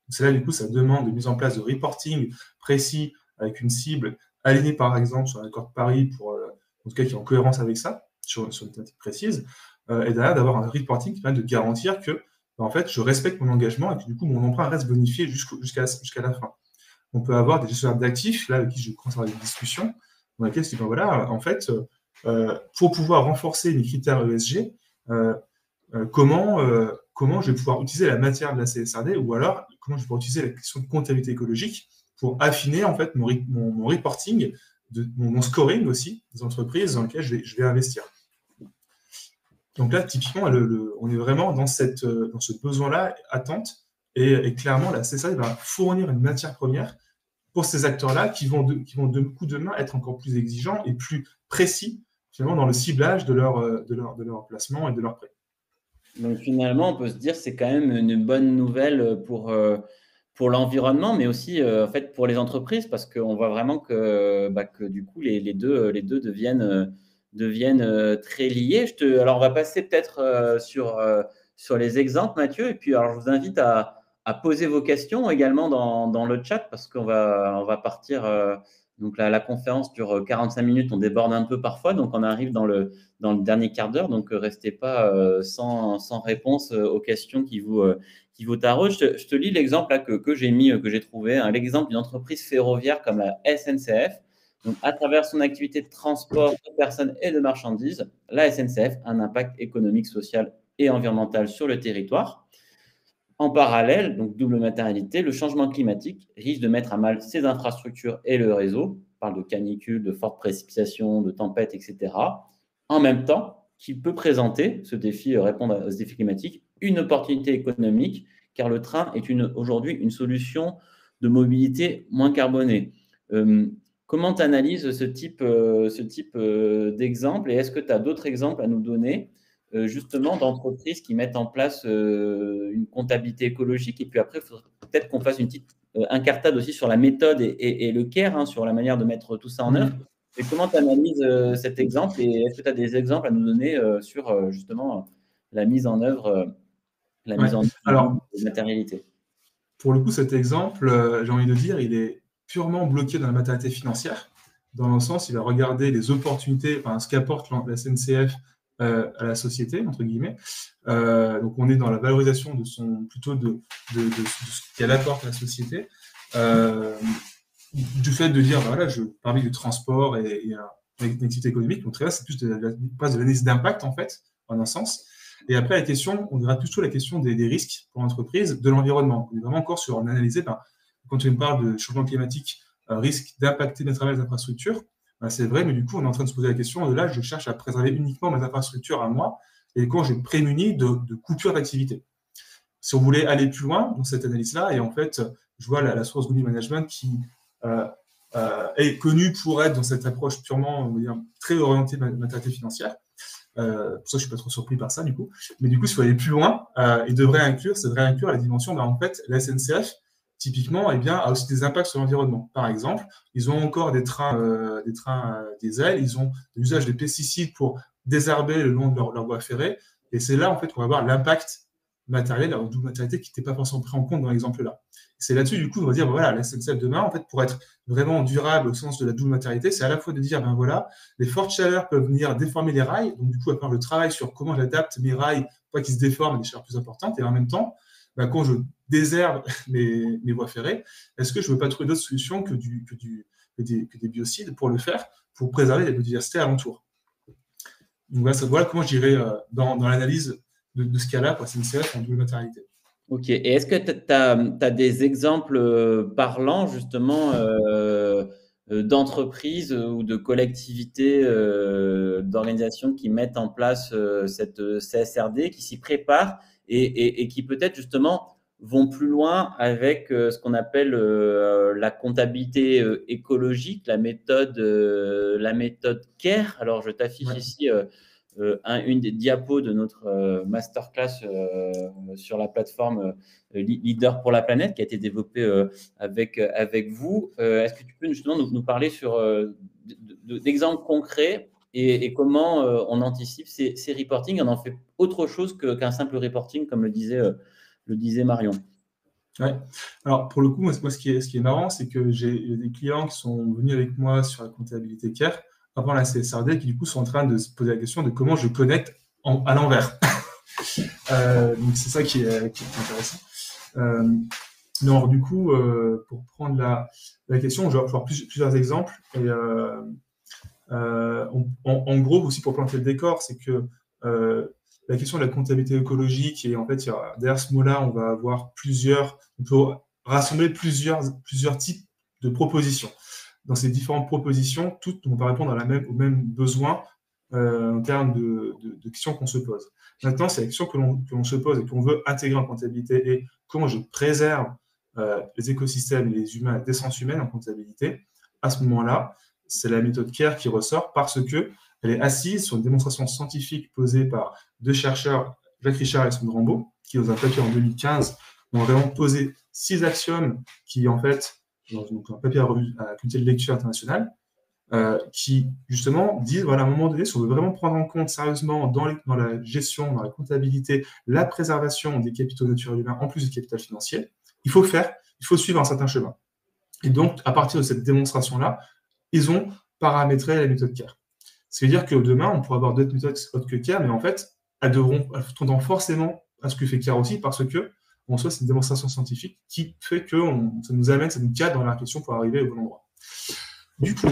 B: C'est là, du coup, ça demande de mise en place de reporting précis avec une cible alignée, par exemple, sur l'accord de Paris, en tout cas qui est en cohérence avec ça, sur une thématique précise, et derrière d'avoir un reporting qui permet de garantir que, en fait, je respecte mon engagement et que, du coup, mon emprunt reste bonifié jusqu'à la fin. On peut avoir des gestionnaires d'actifs, là, avec qui je commence à avoir des discussions, dans lesquelles je dis, voilà, en fait, pour pouvoir renforcer les critères ESG, comment je vais pouvoir utiliser la matière de la CSRD ou alors comment je vais pouvoir utiliser la question de comptabilité écologique pour affiner en fait mon reporting, mon scoring aussi des entreprises dans lesquelles je vais investir. Donc là, typiquement, on est vraiment dans ce besoin-là, attente, et clairement, la CSRD va fournir une matière première pour ces acteurs-là qui vont de coup demain être encore plus exigeants et plus précis finalement dans le ciblage de leur placement et de leur prêt.
A: Donc finalement, on peut se dire que c'est quand même une bonne nouvelle pour l'environnement, mais aussi en fait pour les entreprises, parce qu'on voit vraiment que du coup les deux deviennent très liés. Alors on va passer peut-être sur les exemples, Mathieu, et puis alors je vous invite à poser vos questions également dans le chat, parce qu'on va partir. Donc la conférence dure 45 minutes, on déborde un peu parfois, donc on arrive dans le dernier quart d'heure, donc restez pas sans réponse aux questions qui vous taraudent. Je te lis l'exemple là que j'ai trouvé, l'exemple d'une entreprise ferroviaire comme la SNCF. Donc, à travers son activité de transport de personnes et de marchandises, la SNCF a un impact économique, social et environnemental sur le territoire. En parallèle, donc double matérialité, le changement climatique risque de mettre à mal ses infrastructures et le réseau. On parle de canicules, de fortes précipitations, de tempêtes, etc. En même temps, qu'il peut présenter, ce défi, répondre à ce défi climatique, une opportunité économique, car le train est aujourd'hui une solution de mobilité moins carbonée. Comment tu analyses ce type d'exemple et est-ce que tu as d'autres exemples à nous donner justement d'entreprises qui mettent en place une comptabilité écologique. Et puis après, il faudrait peut-être qu'on fasse une petite incartade aussi sur la méthode et le care, hein, sur la manière de mettre tout ça en œuvre. Et comment tu analyses cet exemple et est-ce que tu as des exemples à nous donner sur justement la mise en œuvre, de matérialité?
B: Pour le coup, cet exemple, j'ai envie de dire, il est purement bloqué dans la matérialité financière, dans le sens, il va regarder les opportunités, enfin, ce qu'apporte la SNCF à la société, entre guillemets. Donc, on est dans la valorisation plutôt de ce qu'elle apporte à la société. Du fait de dire, voilà, je parlais du transport et une activité économique, donc là, c'est plus de l'analyse d'impact, en fait, en un sens. Et après, la question, on verra plutôt la question des risques pour l'entreprise, de l'environnement. On est vraiment encore sur analyser, quand on parle de changement climatique, risque d'impacter mes travails d'infrastructure, c'est vrai, mais du coup, on est en train de se poser la question de là, je cherche à préserver uniquement mes infrastructures à moi, et quand je prémunis de coupures d'activité. Si on voulait aller plus loin dans cette analyse-là, et en fait, je vois la source Google Management qui est connue pour être dans cette approche purement, on va dire, très orientée matérialité financière. Pour ça, je ne suis pas trop surpris par ça, du coup. Mais du coup, s'il faut aller plus loin, il devrait inclure la dimension, en fait, la SNCF, typiquement, eh bien, a aussi des impacts sur l'environnement. Par exemple, ils ont encore des trains diesel, ils ont l'usage des pesticides pour désherber le long de leur voie ferrée. Et c'est là, en fait, qu'on va voir l'impact matériel, la double matérialité qui n'était pas forcément pris en compte dans l'exemple là. C'est là-dessus, du coup, on va dire, voilà, la SNCF demain, en fait, pour être vraiment durable au sens de la double matérialité, c'est à la fois de dire, ben voilà, les fortes chaleurs peuvent venir déformer les rails, donc du coup, à part le travail sur comment j'adapte mes rails pour pas qu'ils se déforment à des chaleurs plus importantes, et en même temps, ben, quand je désherbe mes voies ferrées, est-ce que je ne veux pas trouver d'autres solutions que des biocides pour le faire, pour préserver la biodiversité alentour. Donc voilà comment je dirais dans l'analyse de ce cas-là pour SNCF en double matérialité.
A: Ok. Et est-ce que tu as des exemples parlants justement d'entreprises ou de collectivités, d'organisations qui mettent en place cette CSRD, qui s'y préparent et qui peut-être justement vont plus loin avec ce qu'on appelle la comptabilité écologique, la méthode CARE. Alors, je t'affiche ici une des diapos de notre masterclass sur la plateforme Leader pour la planète qui a été développée avec vous. Est-ce que tu peux justement nous parler sur d'exemples concrets et comment on anticipe ces reportings? On en fait autre chose qu'un simple reporting, comme le disait Marion.
B: Ouais. Alors, pour le coup, moi, ce qui est marrant, c'est que j'ai des clients qui sont venus avec moi sur la comptabilité CARE avant la CSRD, qui du coup sont en train de se poser la question de comment je connecte à l'envers. Donc, c'est ça qui est intéressant. Alors, du coup, pour prendre la question, je vais avoir plusieurs exemples. Et, en gros, aussi pour planter le décor, c'est que la question de la comptabilité écologique, et en fait, derrière ce mot-là, on peut rassembler plusieurs types de propositions. Dans ces différentes propositions, toutes vont pas répondre aux mêmes besoins en termes de questions qu'on se pose. Maintenant, c'est la question que l'on se pose et qu'on veut intégrer en comptabilité et comment je préserve les écosystèmes et les humains, l'essence humaine en comptabilité. À ce moment-là, c'est la méthode CARE qui ressort parce que elle est assise sur une démonstration scientifique posée par deux chercheurs, Jacques Richard et Alexandre Rambaud, qui, dans un papier en 2015, ont vraiment posé 6 axiomes qui, en fait, dans un papier à la comité de lecture internationale, qui, justement, disent, voilà, à un moment donné, si on veut vraiment prendre en compte sérieusement dans la gestion, dans la comptabilité, la préservation des capitaux naturels humains, en plus du capital financier, il faut suivre un certain chemin. Et donc, à partir de cette démonstration-là, ils ont paramétré la méthode CARE. Ce qui veut dire que demain, on pourra avoir d'autres méthodes autres que CARE, mais en fait, elles tendront forcément à ce que fait CARE aussi, parce que, en soi, c'est une démonstration scientifique qui fait que ça nous cadre dans la réflexion pour arriver au bon endroit. Du coup,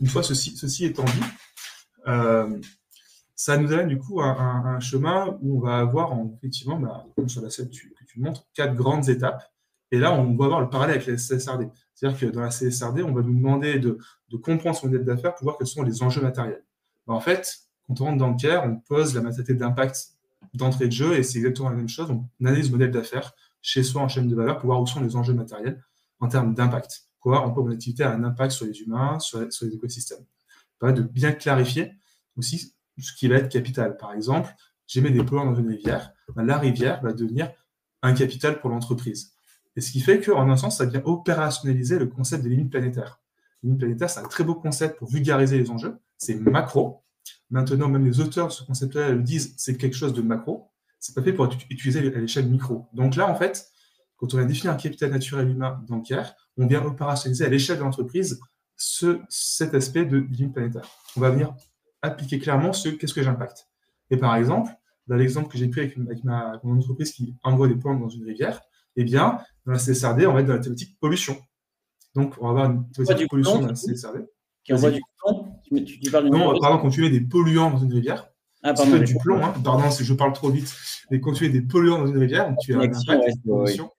B: une fois ceci étant dit, ça nous amène du coup à un chemin où on va avoir effectivement, comme sur la scène que tu montres, 4 grandes étapes. Et là, on va avoir le parallèle avec la CSRD. C'est-à-dire que dans la CSRD, on va nous demander de comprendre son modèle d'affaires pour voir quels sont les enjeux matériels. En fait, quand on rentre dans le CARE, on pose la matérialité d'impact d'entrée de jeu et c'est exactement la même chose. On analyse le modèle d'affaires chez soi en chaîne de valeur pour voir où sont les enjeux matériels en termes d'impact. En quoi mon activité a un impact sur les humains, sur les écosystèmes. Ça permet de bien clarifier aussi ce qui va être capital. Par exemple, j'émets des polluants dans une rivière, la rivière va devenir un capital pour l'entreprise. Et ce qui fait qu'en un sens, ça vient opérationnaliser le concept des limites planétaires. Les limites planétaires, c'est un très beau concept pour vulgariser les enjeux. C'est macro. Maintenant, même les auteurs de ce concept-là le disent, c'est quelque chose de macro. C'est pas fait pour être utilisé à l'échelle micro. Donc là, en fait, quand on a défini un capital naturel humain dans le CARE, on vient opérationnaliser à l'échelle de l'entreprise cet aspect de limite planétaire. On va venir appliquer clairement qu'est-ce que j'impacte. Et par exemple, dans l'exemple que j'ai pris avec mon entreprise qui envoie des plantes dans une rivière, eh bien, dans la CSRD, on va être dans la thématique pollution. Donc, on va avoir une thématique pollution dans la CSRD.
A: Qui envoie du plomb? Tu parles
B: non, pardon, quand tu mets des polluants dans une rivière,
A: pardon,
B: du plomb, pardon si je parle trop vite, mais quand tu mets des polluants dans une rivière, tu as un impact de pollution.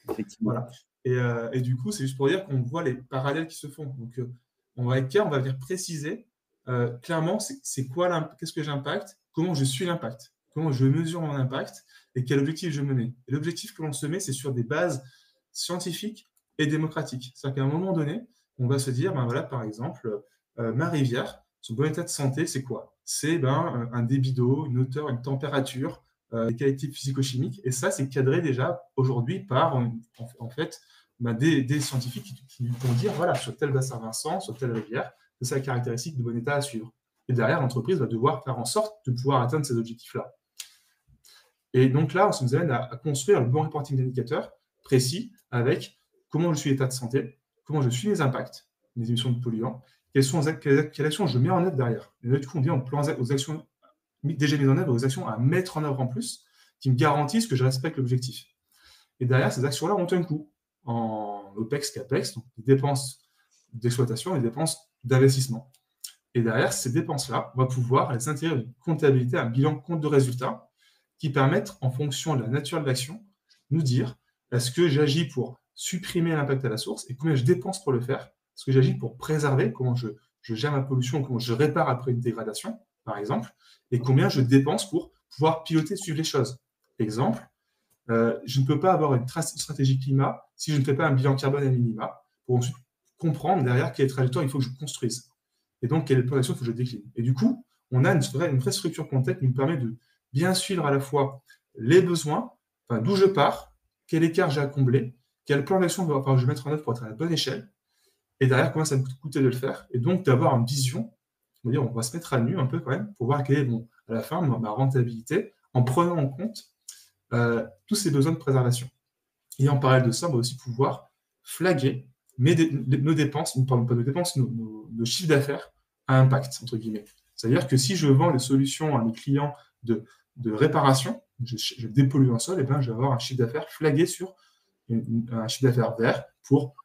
A: Effectivement.
B: Voilà. Et du coup, c'est juste pour dire qu'on voit les parallèles qui se font. Donc, on va venir préciser clairement qu'est-ce que j'impacte, comment je suis l'impact, comment je mesure mon impact et quel objectif je me mets. Et l'objectif que l'on se met, c'est sur des bases scientifiques et démocratiques. C'est-à-dire qu'à un moment donné, on va se dire, par exemple, ma rivière, son bon état de santé, c'est quoi? C'est un débit d'eau, une hauteur, une température, des qualités physico-chimiques. Et ça, c'est cadré déjà aujourd'hui par en fait, des scientifiques qui vont dire, voilà, sur tel bassin Vincent, sur telle rivière, c'est sa caractéristique de bon état à suivre. Et derrière, l'entreprise va devoir faire en sorte de pouvoir atteindre ces objectifs-là. Et donc là, ça nous amène à construire le bon reporting d'indicateur précis avec comment je suis l'état de santé, comment je suis les impacts, les émissions de polluants, quelles actions je mets en œuvre derrière. Et là, du coup, on dit aux actions déjà mises en œuvre, aux actions à mettre en œuvre en plus, qui me garantissent que je respecte l'objectif. Et derrière, ces actions-là ont un coût en OPEX, CAPEX, donc les dépenses d'exploitation et les dépenses d'investissement. Et derrière, ces dépenses-là, on va pouvoir les intégrer dans une comptabilité, un bilan compte de résultats qui permettent, en fonction de la nature de l'action, nous dire est-ce que j'agis pour supprimer l'impact à la source et combien je dépense pour le faire? Est-ce que j'agis pour préserver, comment je gère ma pollution, comment je répare après une dégradation, par exemple, et combien je dépense pour pouvoir piloter, suivre les choses. Exemple, je ne peux pas avoir une stratégie climat si je ne fais pas un bilan carbone à minima pour ensuite comprendre derrière quelle trajectoire il faut que je construise. Et donc, quelle plan d'action il faut que je décline. Et du coup, on a une vraie structure complète qui nous permet de bien suivre à la fois les besoins, d'où je pars, quel écart j'ai à combler, quel plan d'action je vais mettre en œuvre pour être à la bonne échelle, et derrière, combien ça me coûter de le faire. Et donc, d'avoir une vision, on va se mettre à nu un peu quand même pour voir quelle est, à la fin, ma rentabilité, en prenant en compte tous ces besoins de préservation. Et en parallèle de ça, on va aussi pouvoir flaguer nos dépenses, pardon, pas nos dépenses, nos chiffres d'affaires à impact, entre guillemets. C'est-à-dire que si je vends des solutions à mes clients de réparation, je dépollue un sol, et je vais avoir un chiffre d'affaires flagué sur un chiffre d'affaires vert pour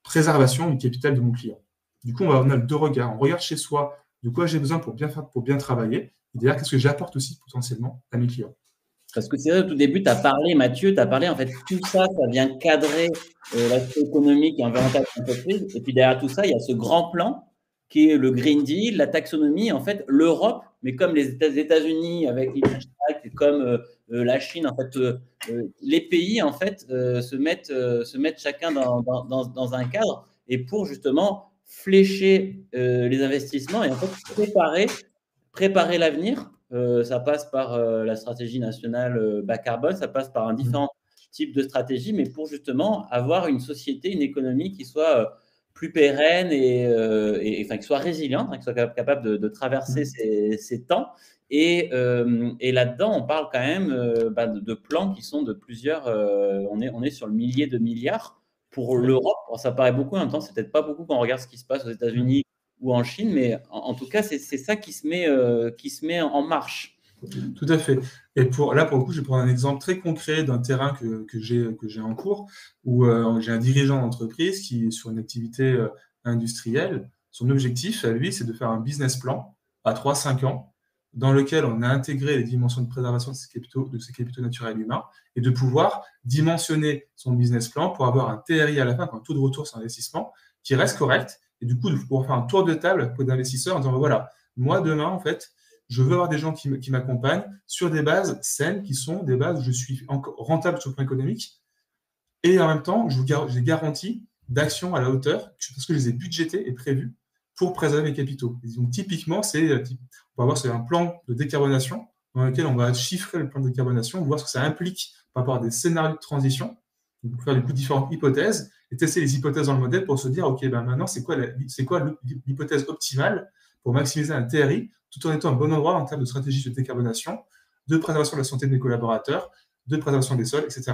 B: préservation du capital de mon client. Du coup, on a deux regards. On regarde chez soi de quoi j'ai besoin pour bien travailler, et derrière, qu'est-ce que j'apporte aussi potentiellement à mes clients.
A: Parce que c'est vrai, au tout début, tu as parlé, Mathieu, en fait, tout ça, ça vient cadrer l'aspect économique et environnemental de l'entreprise. Et puis derrière tout ça, il y a ce grand plan qui est le Green Deal, la taxonomie, en fait, l'Europe, mais comme les États-Unis avec l'IFISHAC, comme la Chine, en fait, les pays, en fait, se mettent chacun dans un cadre et pour justement flécher les investissements et en fait préparer l'avenir. Ça passe par la stratégie nationale bas carbone, ça passe par un différent type de stratégie, mais pour justement avoir une société, une économie qui soit plus pérenne et qui soit résiliente, qui soit capable de traverser ces temps. Et là-dedans, on parle quand même de plans qui sont de plusieurs. On est sur le millier de milliards pour l'Europe. Ça paraît beaucoup, en même temps, c'est peut-être pas beaucoup quand on regarde ce qui se passe aux États-Unis ou en Chine, mais en tout cas, c'est ça qui se met en marche.
B: Tout à fait. Et pour le coup, je vais prendre un exemple très concret d'un terrain que j'ai en cours, où j'ai un dirigeant d'entreprise qui est sur une activité industrielle, son objectif, à lui, c'est de faire un business plan à 3-5 ans dans lequel on a intégré les dimensions de préservation de ces capitaux naturels humains et de pouvoir dimensionner son business plan pour avoir un TRI à la fin, un taux de retour sur investissement qui reste correct et du coup de pouvoir faire un tour de table pour d'investisseurs en disant voilà, moi demain en fait, je veux avoir des gens qui m'accompagnent sur des bases saines qui sont des bases où je suis rentable sur le plan économique et en même temps, j'ai garanti d'actions à la hauteur parce que je les ai budgétés et prévus pour préserver mes capitaux. Et donc, typiquement, on va voir, c'est un plan de décarbonation dans lequel on va chiffrer le plan de décarbonation, voir ce que ça implique par rapport à des scénarios de transition, donc faire du coup différentes hypothèses et tester les hypothèses dans le modèle pour se dire, OK, ben maintenant, c'est quoi l'hypothèse optimale pour maximiser un TRI tout en étant au bon endroit en termes de stratégie de décarbonation, de préservation de la santé de mes collaborateurs, de préservation des sols, etc.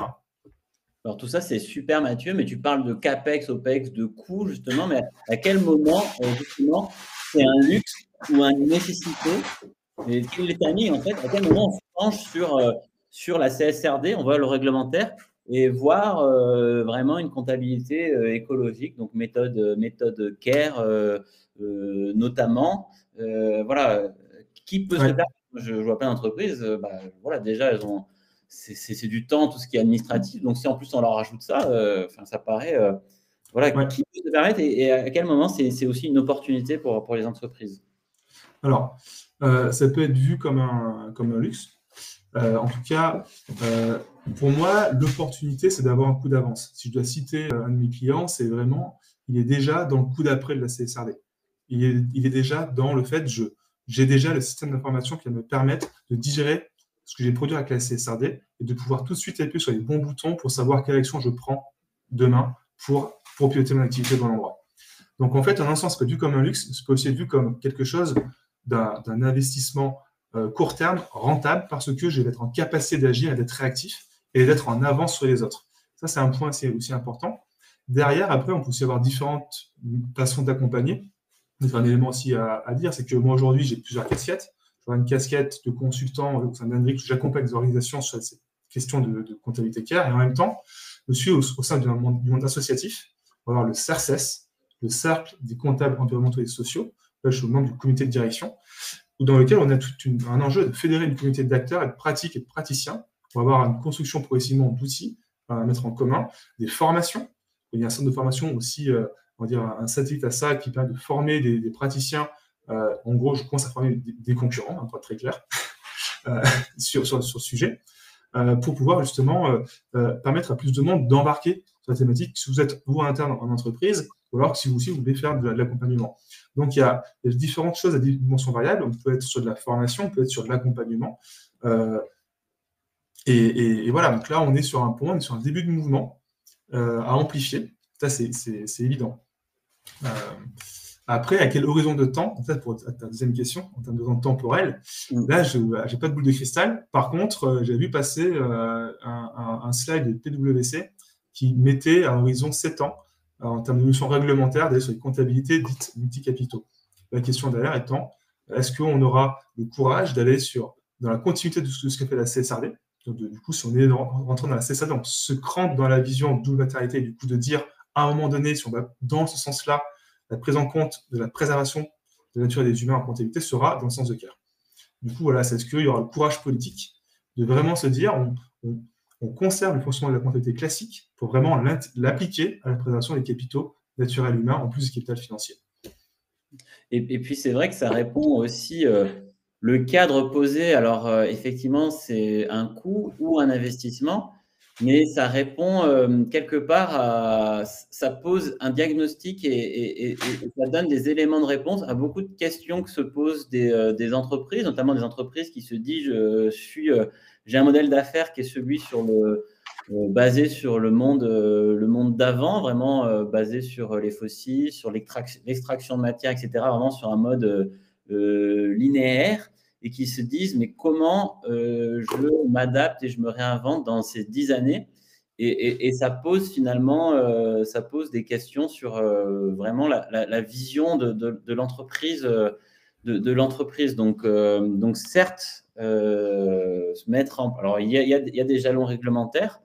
A: Alors tout ça, c'est super Mathieu, mais tu parles de CAPEX, OPEX, de coûts justement, mais à quel moment justement c'est un luxe ou une nécessité et quel est le timing en fait, à quel moment on se penche sur la CSRD, on voit le réglementaire et voir vraiment une comptabilité écologique, donc méthode CARE notamment. Voilà, qui peut se le permettre? Je vois plein d'entreprises, voilà, déjà elles ont c'est du temps, tout ce qui est administratif. Donc, si en plus on leur rajoute ça, ça paraît. Voilà, qui peut se permettre et à quel moment c'est aussi une opportunité pour les entreprises?
B: Alors, ça peut être vu comme un luxe. En tout cas, pour moi, l'opportunité, c'est d'avoir un coup d'avance. Si je dois citer un de mes clients, c'est vraiment, il est déjà dans le coup d'après de la CSRD. Il est déjà dans le fait, j'ai déjà le système d'information qui va me permettre de digérer ce que j'ai produit avec la CSRD et de pouvoir tout de suite appuyer sur les bons boutons pour savoir quelle action je prends demain pour piloter mon activité dans l'endroit. Donc en fait, en un sens, c'est pas vu comme un luxe, c'est aussi vu comme quelque chose d'un investissement court terme, rentable, parce que je vais être en capacité d'agir et d'être réactif et d'être en avance sur les autres. Ça, c'est un point aussi important. Derrière, après, on peut aussi avoir différentes façons d'accompagner. Un élément aussi à dire, c'est que moi, aujourd'hui, j'ai plusieurs casquettes. J'ai une casquette de consultant au sein d'Hendrix, où j'accompagne des organisations sur ces questions de comptabilité CARE, et en même temps, je suis au sein du monde associatif. On va avoir le CERCES, le Cercle des comptables environnementaux et sociaux. Là, je suis membre du comité de direction, dans lequel on a un enjeu de fédérer une communauté d'acteurs et de pratiques et de praticiens. On va avoir une construction progressivement d'outils à mettre en commun, des formations. Il y a un centre de formation aussi, on va dire un satellite à ça qui permet de former des praticiens. En gros, je commence à former des concurrents, pour être très clair, sur ce sujet, pour pouvoir justement permettre à plus de monde d'embarquer sur la thématique, si vous êtes vous interne en entreprise, ou alors si vous aussi vous voulez faire de l'accompagnement. Donc il y a différentes choses à dimension variable. On peut être sur de la formation, on peut être sur de l'accompagnement. Et voilà, donc là on est sur un point, on est sur un début de mouvement à amplifier. Ça c'est évident. Après, à quel horizon de temps, en fait, pour ta deuxième question, en termes de temps temporel, là, je n'ai pas de boule de cristal. Par contre, j'ai vu passer un slide de PwC qui mettait à horizon 7 ans, en termes de notions réglementaires, d'aller sur les comptabilités dites multicapitaux. La question derrière étant, est-ce qu'on aura le courage d'aller dans la continuité de ce qu'a fait la CSRD? Donc, du coup, si on est rentré dans la CSRD, on se crampe dans la vision double matérialité, du coup, de dire, à un moment donné, si on va dans ce sens-là, la prise en compte de la préservation de la nature et des humains en comptabilité sera dans le sens de CARE. Du coup, voilà, c'est ce qu'il y aura le courage politique de vraiment se dire, on conserve le fonctionnement de la comptabilité classique pour vraiment l'appliquer à la préservation des capitaux naturels humains en plus du capital financier.
A: Et puis, c'est vrai que ça répond aussi, le cadre posé. Alors, effectivement, c'est un coût ou un investissement, mais ça répond quelque part ça pose un diagnostic et ça donne des éléments de réponse à beaucoup de questions que se posent des entreprises, notamment des entreprises qui se disent j'ai un modèle d'affaires qui est celui basé sur le monde d'avant, vraiment basé sur les fossiles, sur l'extraction de matière, etc., vraiment sur un mode linéaire, et qui se disent mais comment je m'adapte et je me réinvente dans ces 10 années, et ça pose finalement ça pose des questions sur vraiment la vision de l'entreprise, de l'entreprise. Donc certes, se mettre alors il y a des jalons réglementaires.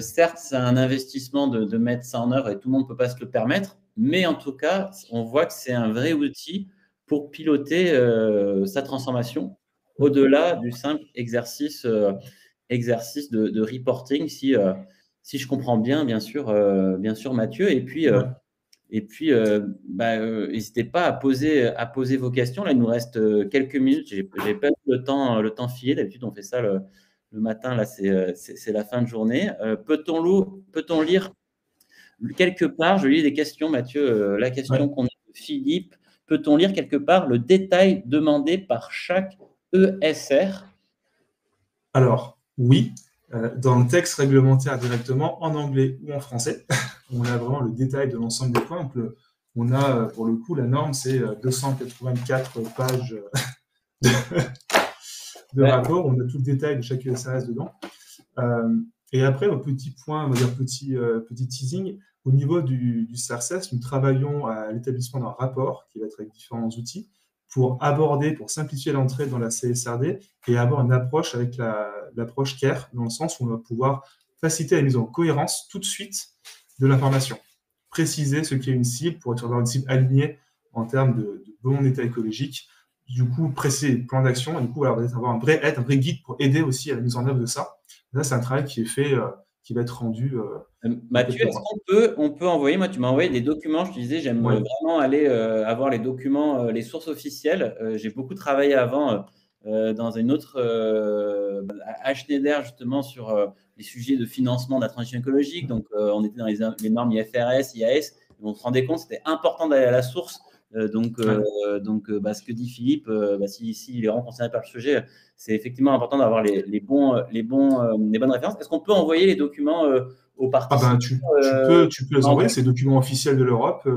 A: Certes, c'est un investissement de mettre ça en œuvre et tout le monde ne peut pas se le permettre, mais en tout cas, on voit que c'est un vrai outil pour piloter sa transformation au-delà du simple exercice de reporting, si je comprends bien sûr, Mathieu. Et puis, n'hésitez pas à poser vos questions. Là, il nous reste quelques minutes. J'ai pas vu le temps filer. D'habitude, on fait ça le matin. Là, c'est la fin de journée. Peut-on lire quelque part, je lis des questions, Mathieu, la question qu'on a de Philippe, peut-on lire quelque part le détail demandé par chaque ESR?
B: Alors, oui, dans le texte réglementaire directement, en anglais ou en français, on a vraiment le détail de l'ensemble des points. Donc, on a, pour le coup, la norme, c'est 284 pages de rapport. On a tout le détail de chaque SRS dedans. Et après, au petit point, on va dire petit teasing, au niveau du CRCS, nous travaillons à l'établissement d'un rapport qui va être avec différents outils pour simplifier l'entrée dans la CSRD et avoir une approche avec l'approche CARE, dans le sens où on va pouvoir faciliter la mise en cohérence tout de suite de l'information. Préciser ce qu'est une cible pour avoir une cible alignée en termes de bon état écologique. Du coup, préciser le plan d'action et du coup, avoir un vrai aide, un vrai guide pour aider aussi à la mise en œuvre de ça. Là, c'est un travail qui est fait, qui va être rendu.
A: Mathieu, est-ce qu'on peut envoyer, moi tu m'as envoyé des documents, je te disais, j'aime vraiment aller avoir les documents, les sources officielles. J'ai beaucoup travaillé avant dans une autre à Schneider justement sur les sujets de financement de la transition écologique. Donc on était dans les normes IFRS, IAS, et on se rendait compte que c'était important d'aller à la source. Ce que dit Philippe, s'il est vraiment concerné par le sujet, c'est effectivement important d'avoir les bonnes références. Est-ce qu'on peut envoyer les documents aux participants?
B: Tu peux les envoyer, c'est les documents officiels de l'Europe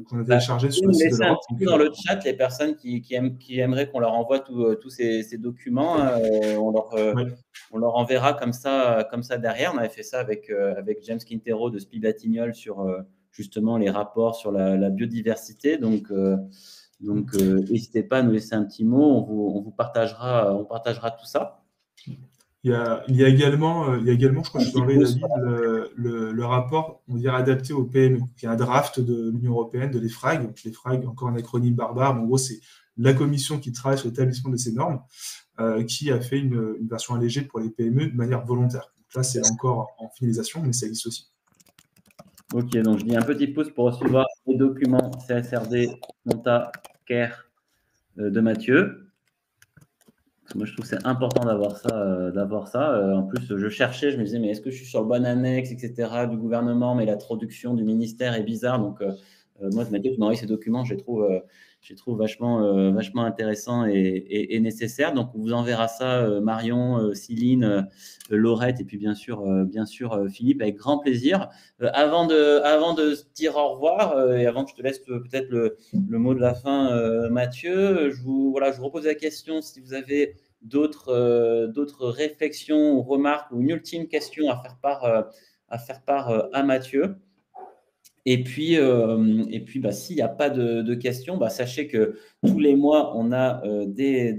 B: qu'on a téléchargés sur le site de l'Europe.
A: Un petit peu dans le chat les personnes qui aimeraient qu'on leur envoie tous ces documents. On leur enverra comme ça derrière. On avait fait ça avec James Quintero de SPI Batignolles sur justement les rapports sur la biodiversité. Donc, n'hésitez pas à nous laisser un petit mot. On vous partagera tout ça.
B: Il y a également, je crois que je vous envoie le rapport, on dirait adapté au PME. Il y a un draft de l'Union européenne, de l'EFRAG. Donc, l'EFRAG, encore un acronyme barbare, mais en gros, c'est la commission qui travaille sur l'établissement de ces normes, qui a fait une version allégée pour les PME de manière volontaire. Donc là, c'est encore en finalisation, mais ça existe aussi.
A: Ok, donc je dis un petit pouce pour recevoir les documents CSRD, Compta, CARE de Mathieu. Moi, je trouve que c'est important d'avoir ça. En plus, je cherchais, je me disais, mais est-ce que je suis sur le bon annexe, etc., du gouvernement, mais la traduction du ministère est bizarre. Donc, moi, Mathieu, tu m'as envoyé ces documents, je les trouve vachement intéressants et nécessaires. Donc, on vous enverra ça, Marion, Céline, Laurette, et puis bien sûr, Philippe, avec grand plaisir. Avant de se dire au revoir, et avant que je te laisse peut-être le mot de la fin, Mathieu, je vous repose la question si vous avez d'autres réflexions ou remarques ou une ultime question à faire part à Mathieu. Et puis, s'il n'y a pas de questions, sachez que tous les mois, on a des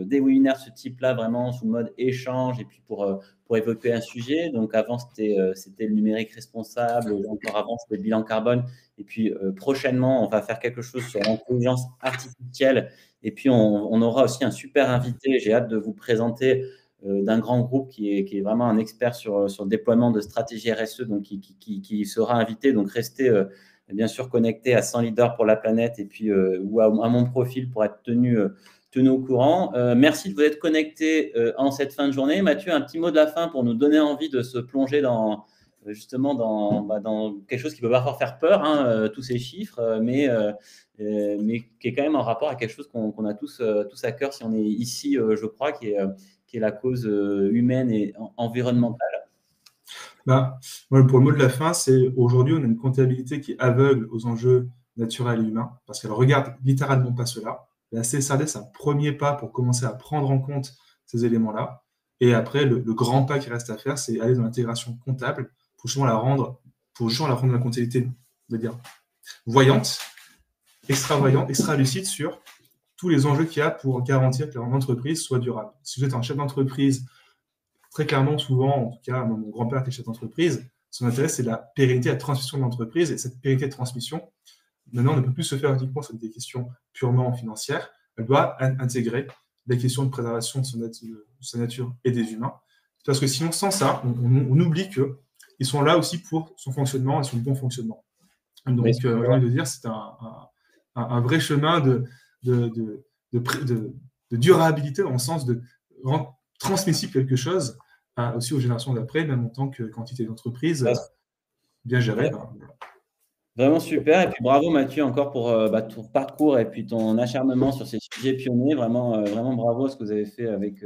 A: webinaires de ce type-là, vraiment sous mode échange, et puis pour évoquer un sujet. Donc, avant, c'était le numérique responsable. Encore avant, c'était le bilan carbone. Et puis, prochainement, on va faire quelque chose sur l'intelligence artificielle. Et puis, on aura aussi un super invité. J'ai hâte de vous présenter d'un grand groupe qui est vraiment un expert sur le déploiement de stratégies RSE, donc qui sera invité. Donc, restez bien sûr connectés à 100 leaders pour la planète et puis ou à mon profil pour être tenu au courant. Merci de vous être connectés en cette fin de journée. Mathieu, un petit mot de la fin pour nous donner envie de se plonger dans quelque chose qui peut parfois faire peur, tous ces chiffres, mais qui est quand même en rapport à quelque chose qu'on a tous à cœur si on est ici, je crois, qui est la cause humaine et environnementale.
B: Moi, pour le mot de la fin, c'est aujourd'hui, on a une comptabilité qui est aveugle aux enjeux naturels et humains, parce qu'elle ne regarde littéralement pas cela. La CSRD, c'est un premier pas pour commencer à prendre en compte ces éléments-là. Et après, le grand pas qui reste à faire, c'est aller dans l'intégration comptable pour justement la rendre la comptabilité, on va dire, voyante, extra-voyante, extra-lucide sur tous les enjeux qu'il y a pour garantir que l'entreprise soit durable. Si vous êtes un chef d'entreprise, très clairement, souvent, en tout cas, mon grand-père était chef d'entreprise, Son intérêt, c'est la pérennité, la transmission de l'entreprise. Et cette pérennité de transmission, maintenant, ne peut plus se faire uniquement sur des questions purement financières. Elle doit intégrer les questions de préservation de sa nature et des humains. Parce que sinon, sans ça, on oublie qu'ils sont là aussi pour son fonctionnement et son bon fonctionnement. Donc, j'ai envie de dire, c'est un vrai chemin de durabilité, dans le sens de rendre transmissible quelque chose aussi aux générations d'après, même en tant que quantité d'entreprise bien gérée.
A: Vraiment super. Et puis bravo Mathieu encore pour ton parcours et puis ton acharnement sur ces sujets pionniers. Vraiment, vraiment bravo à ce que vous avez fait avec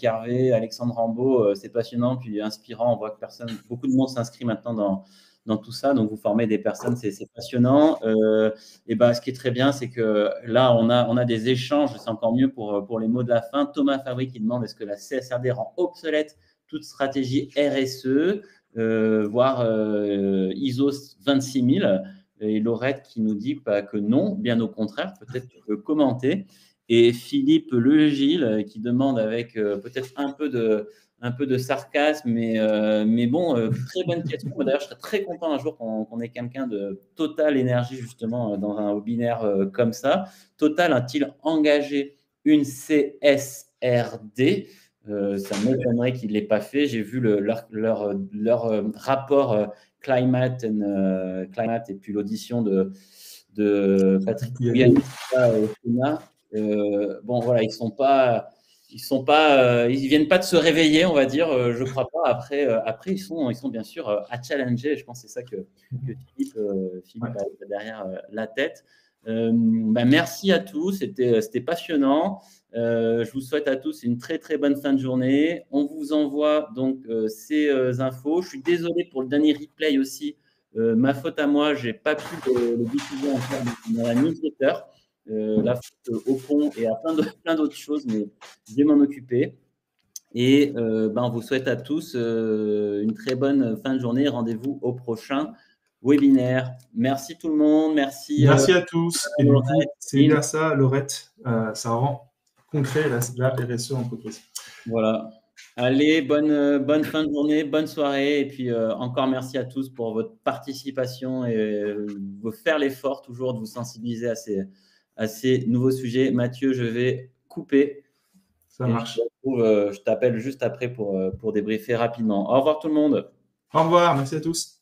A: Hervé, Alexandre Rambaud. C'est passionnant puis inspirant. On voit que beaucoup de monde s'inscrit maintenant dans tout ça. Donc vous formez des personnes, c'est passionnant. Et ce qui est très bien, c'est que là, on a des échanges. C'est encore mieux pour les mots de la fin. Thomas Fabry qui demande est-ce que la CSRD rend obsolète toute stratégie RSE voire ISO 26000, et Laurette qui nous dit que non, bien au contraire, peut-être tu peux commenter. Et Philippe Legile qui demande avec peut-être un peu de sarcasme, mais bon, très bonne question. D'ailleurs, je serais très content un jour qu'on ait quelqu'un de Total Énergie justement dans un webinaire comme ça. Total a-t-il engagé une CSRD? Ça m'étonnerait qu'il ne l'ait pas fait. J'ai vu leur rapport Climate et puis l'audition de Patrick Pouyanné au Sénat. Bon, voilà, ils viennent pas de se réveiller, on va dire. Je crois pas. Après, ils sont bien sûr à challenger. Je pense que c'est ça que Philippe a derrière la tête. Merci à tous. C'était passionnant. Je vous souhaite à tous une très très bonne fin de journée. On vous envoie donc ces infos. Je suis désolé pour le dernier replay aussi. Ma faute à moi, j'ai pas pu le diffuser encore dans la newsletter. La faute au pont et à plein d'autres choses, mais je vais m'en occuper. Et on vous souhaite à tous une très bonne fin de journée. Rendez-vous au prochain webinaire. Merci tout le monde. Merci
B: à tous. Et du coup, c'est bien ça, Laurette. Ça rend concret la RSE entreprise.
A: Voilà. Allez, bonne fin de journée, bonne soirée. Et puis, encore merci à tous pour votre participation et faire l'effort toujours de vous sensibiliser à ces nouveaux sujets. Mathieu, je vais couper.
B: Ça marche.
A: Je t'appelle juste après pour débriefer rapidement. Au revoir tout le monde.
B: Au revoir, merci à tous.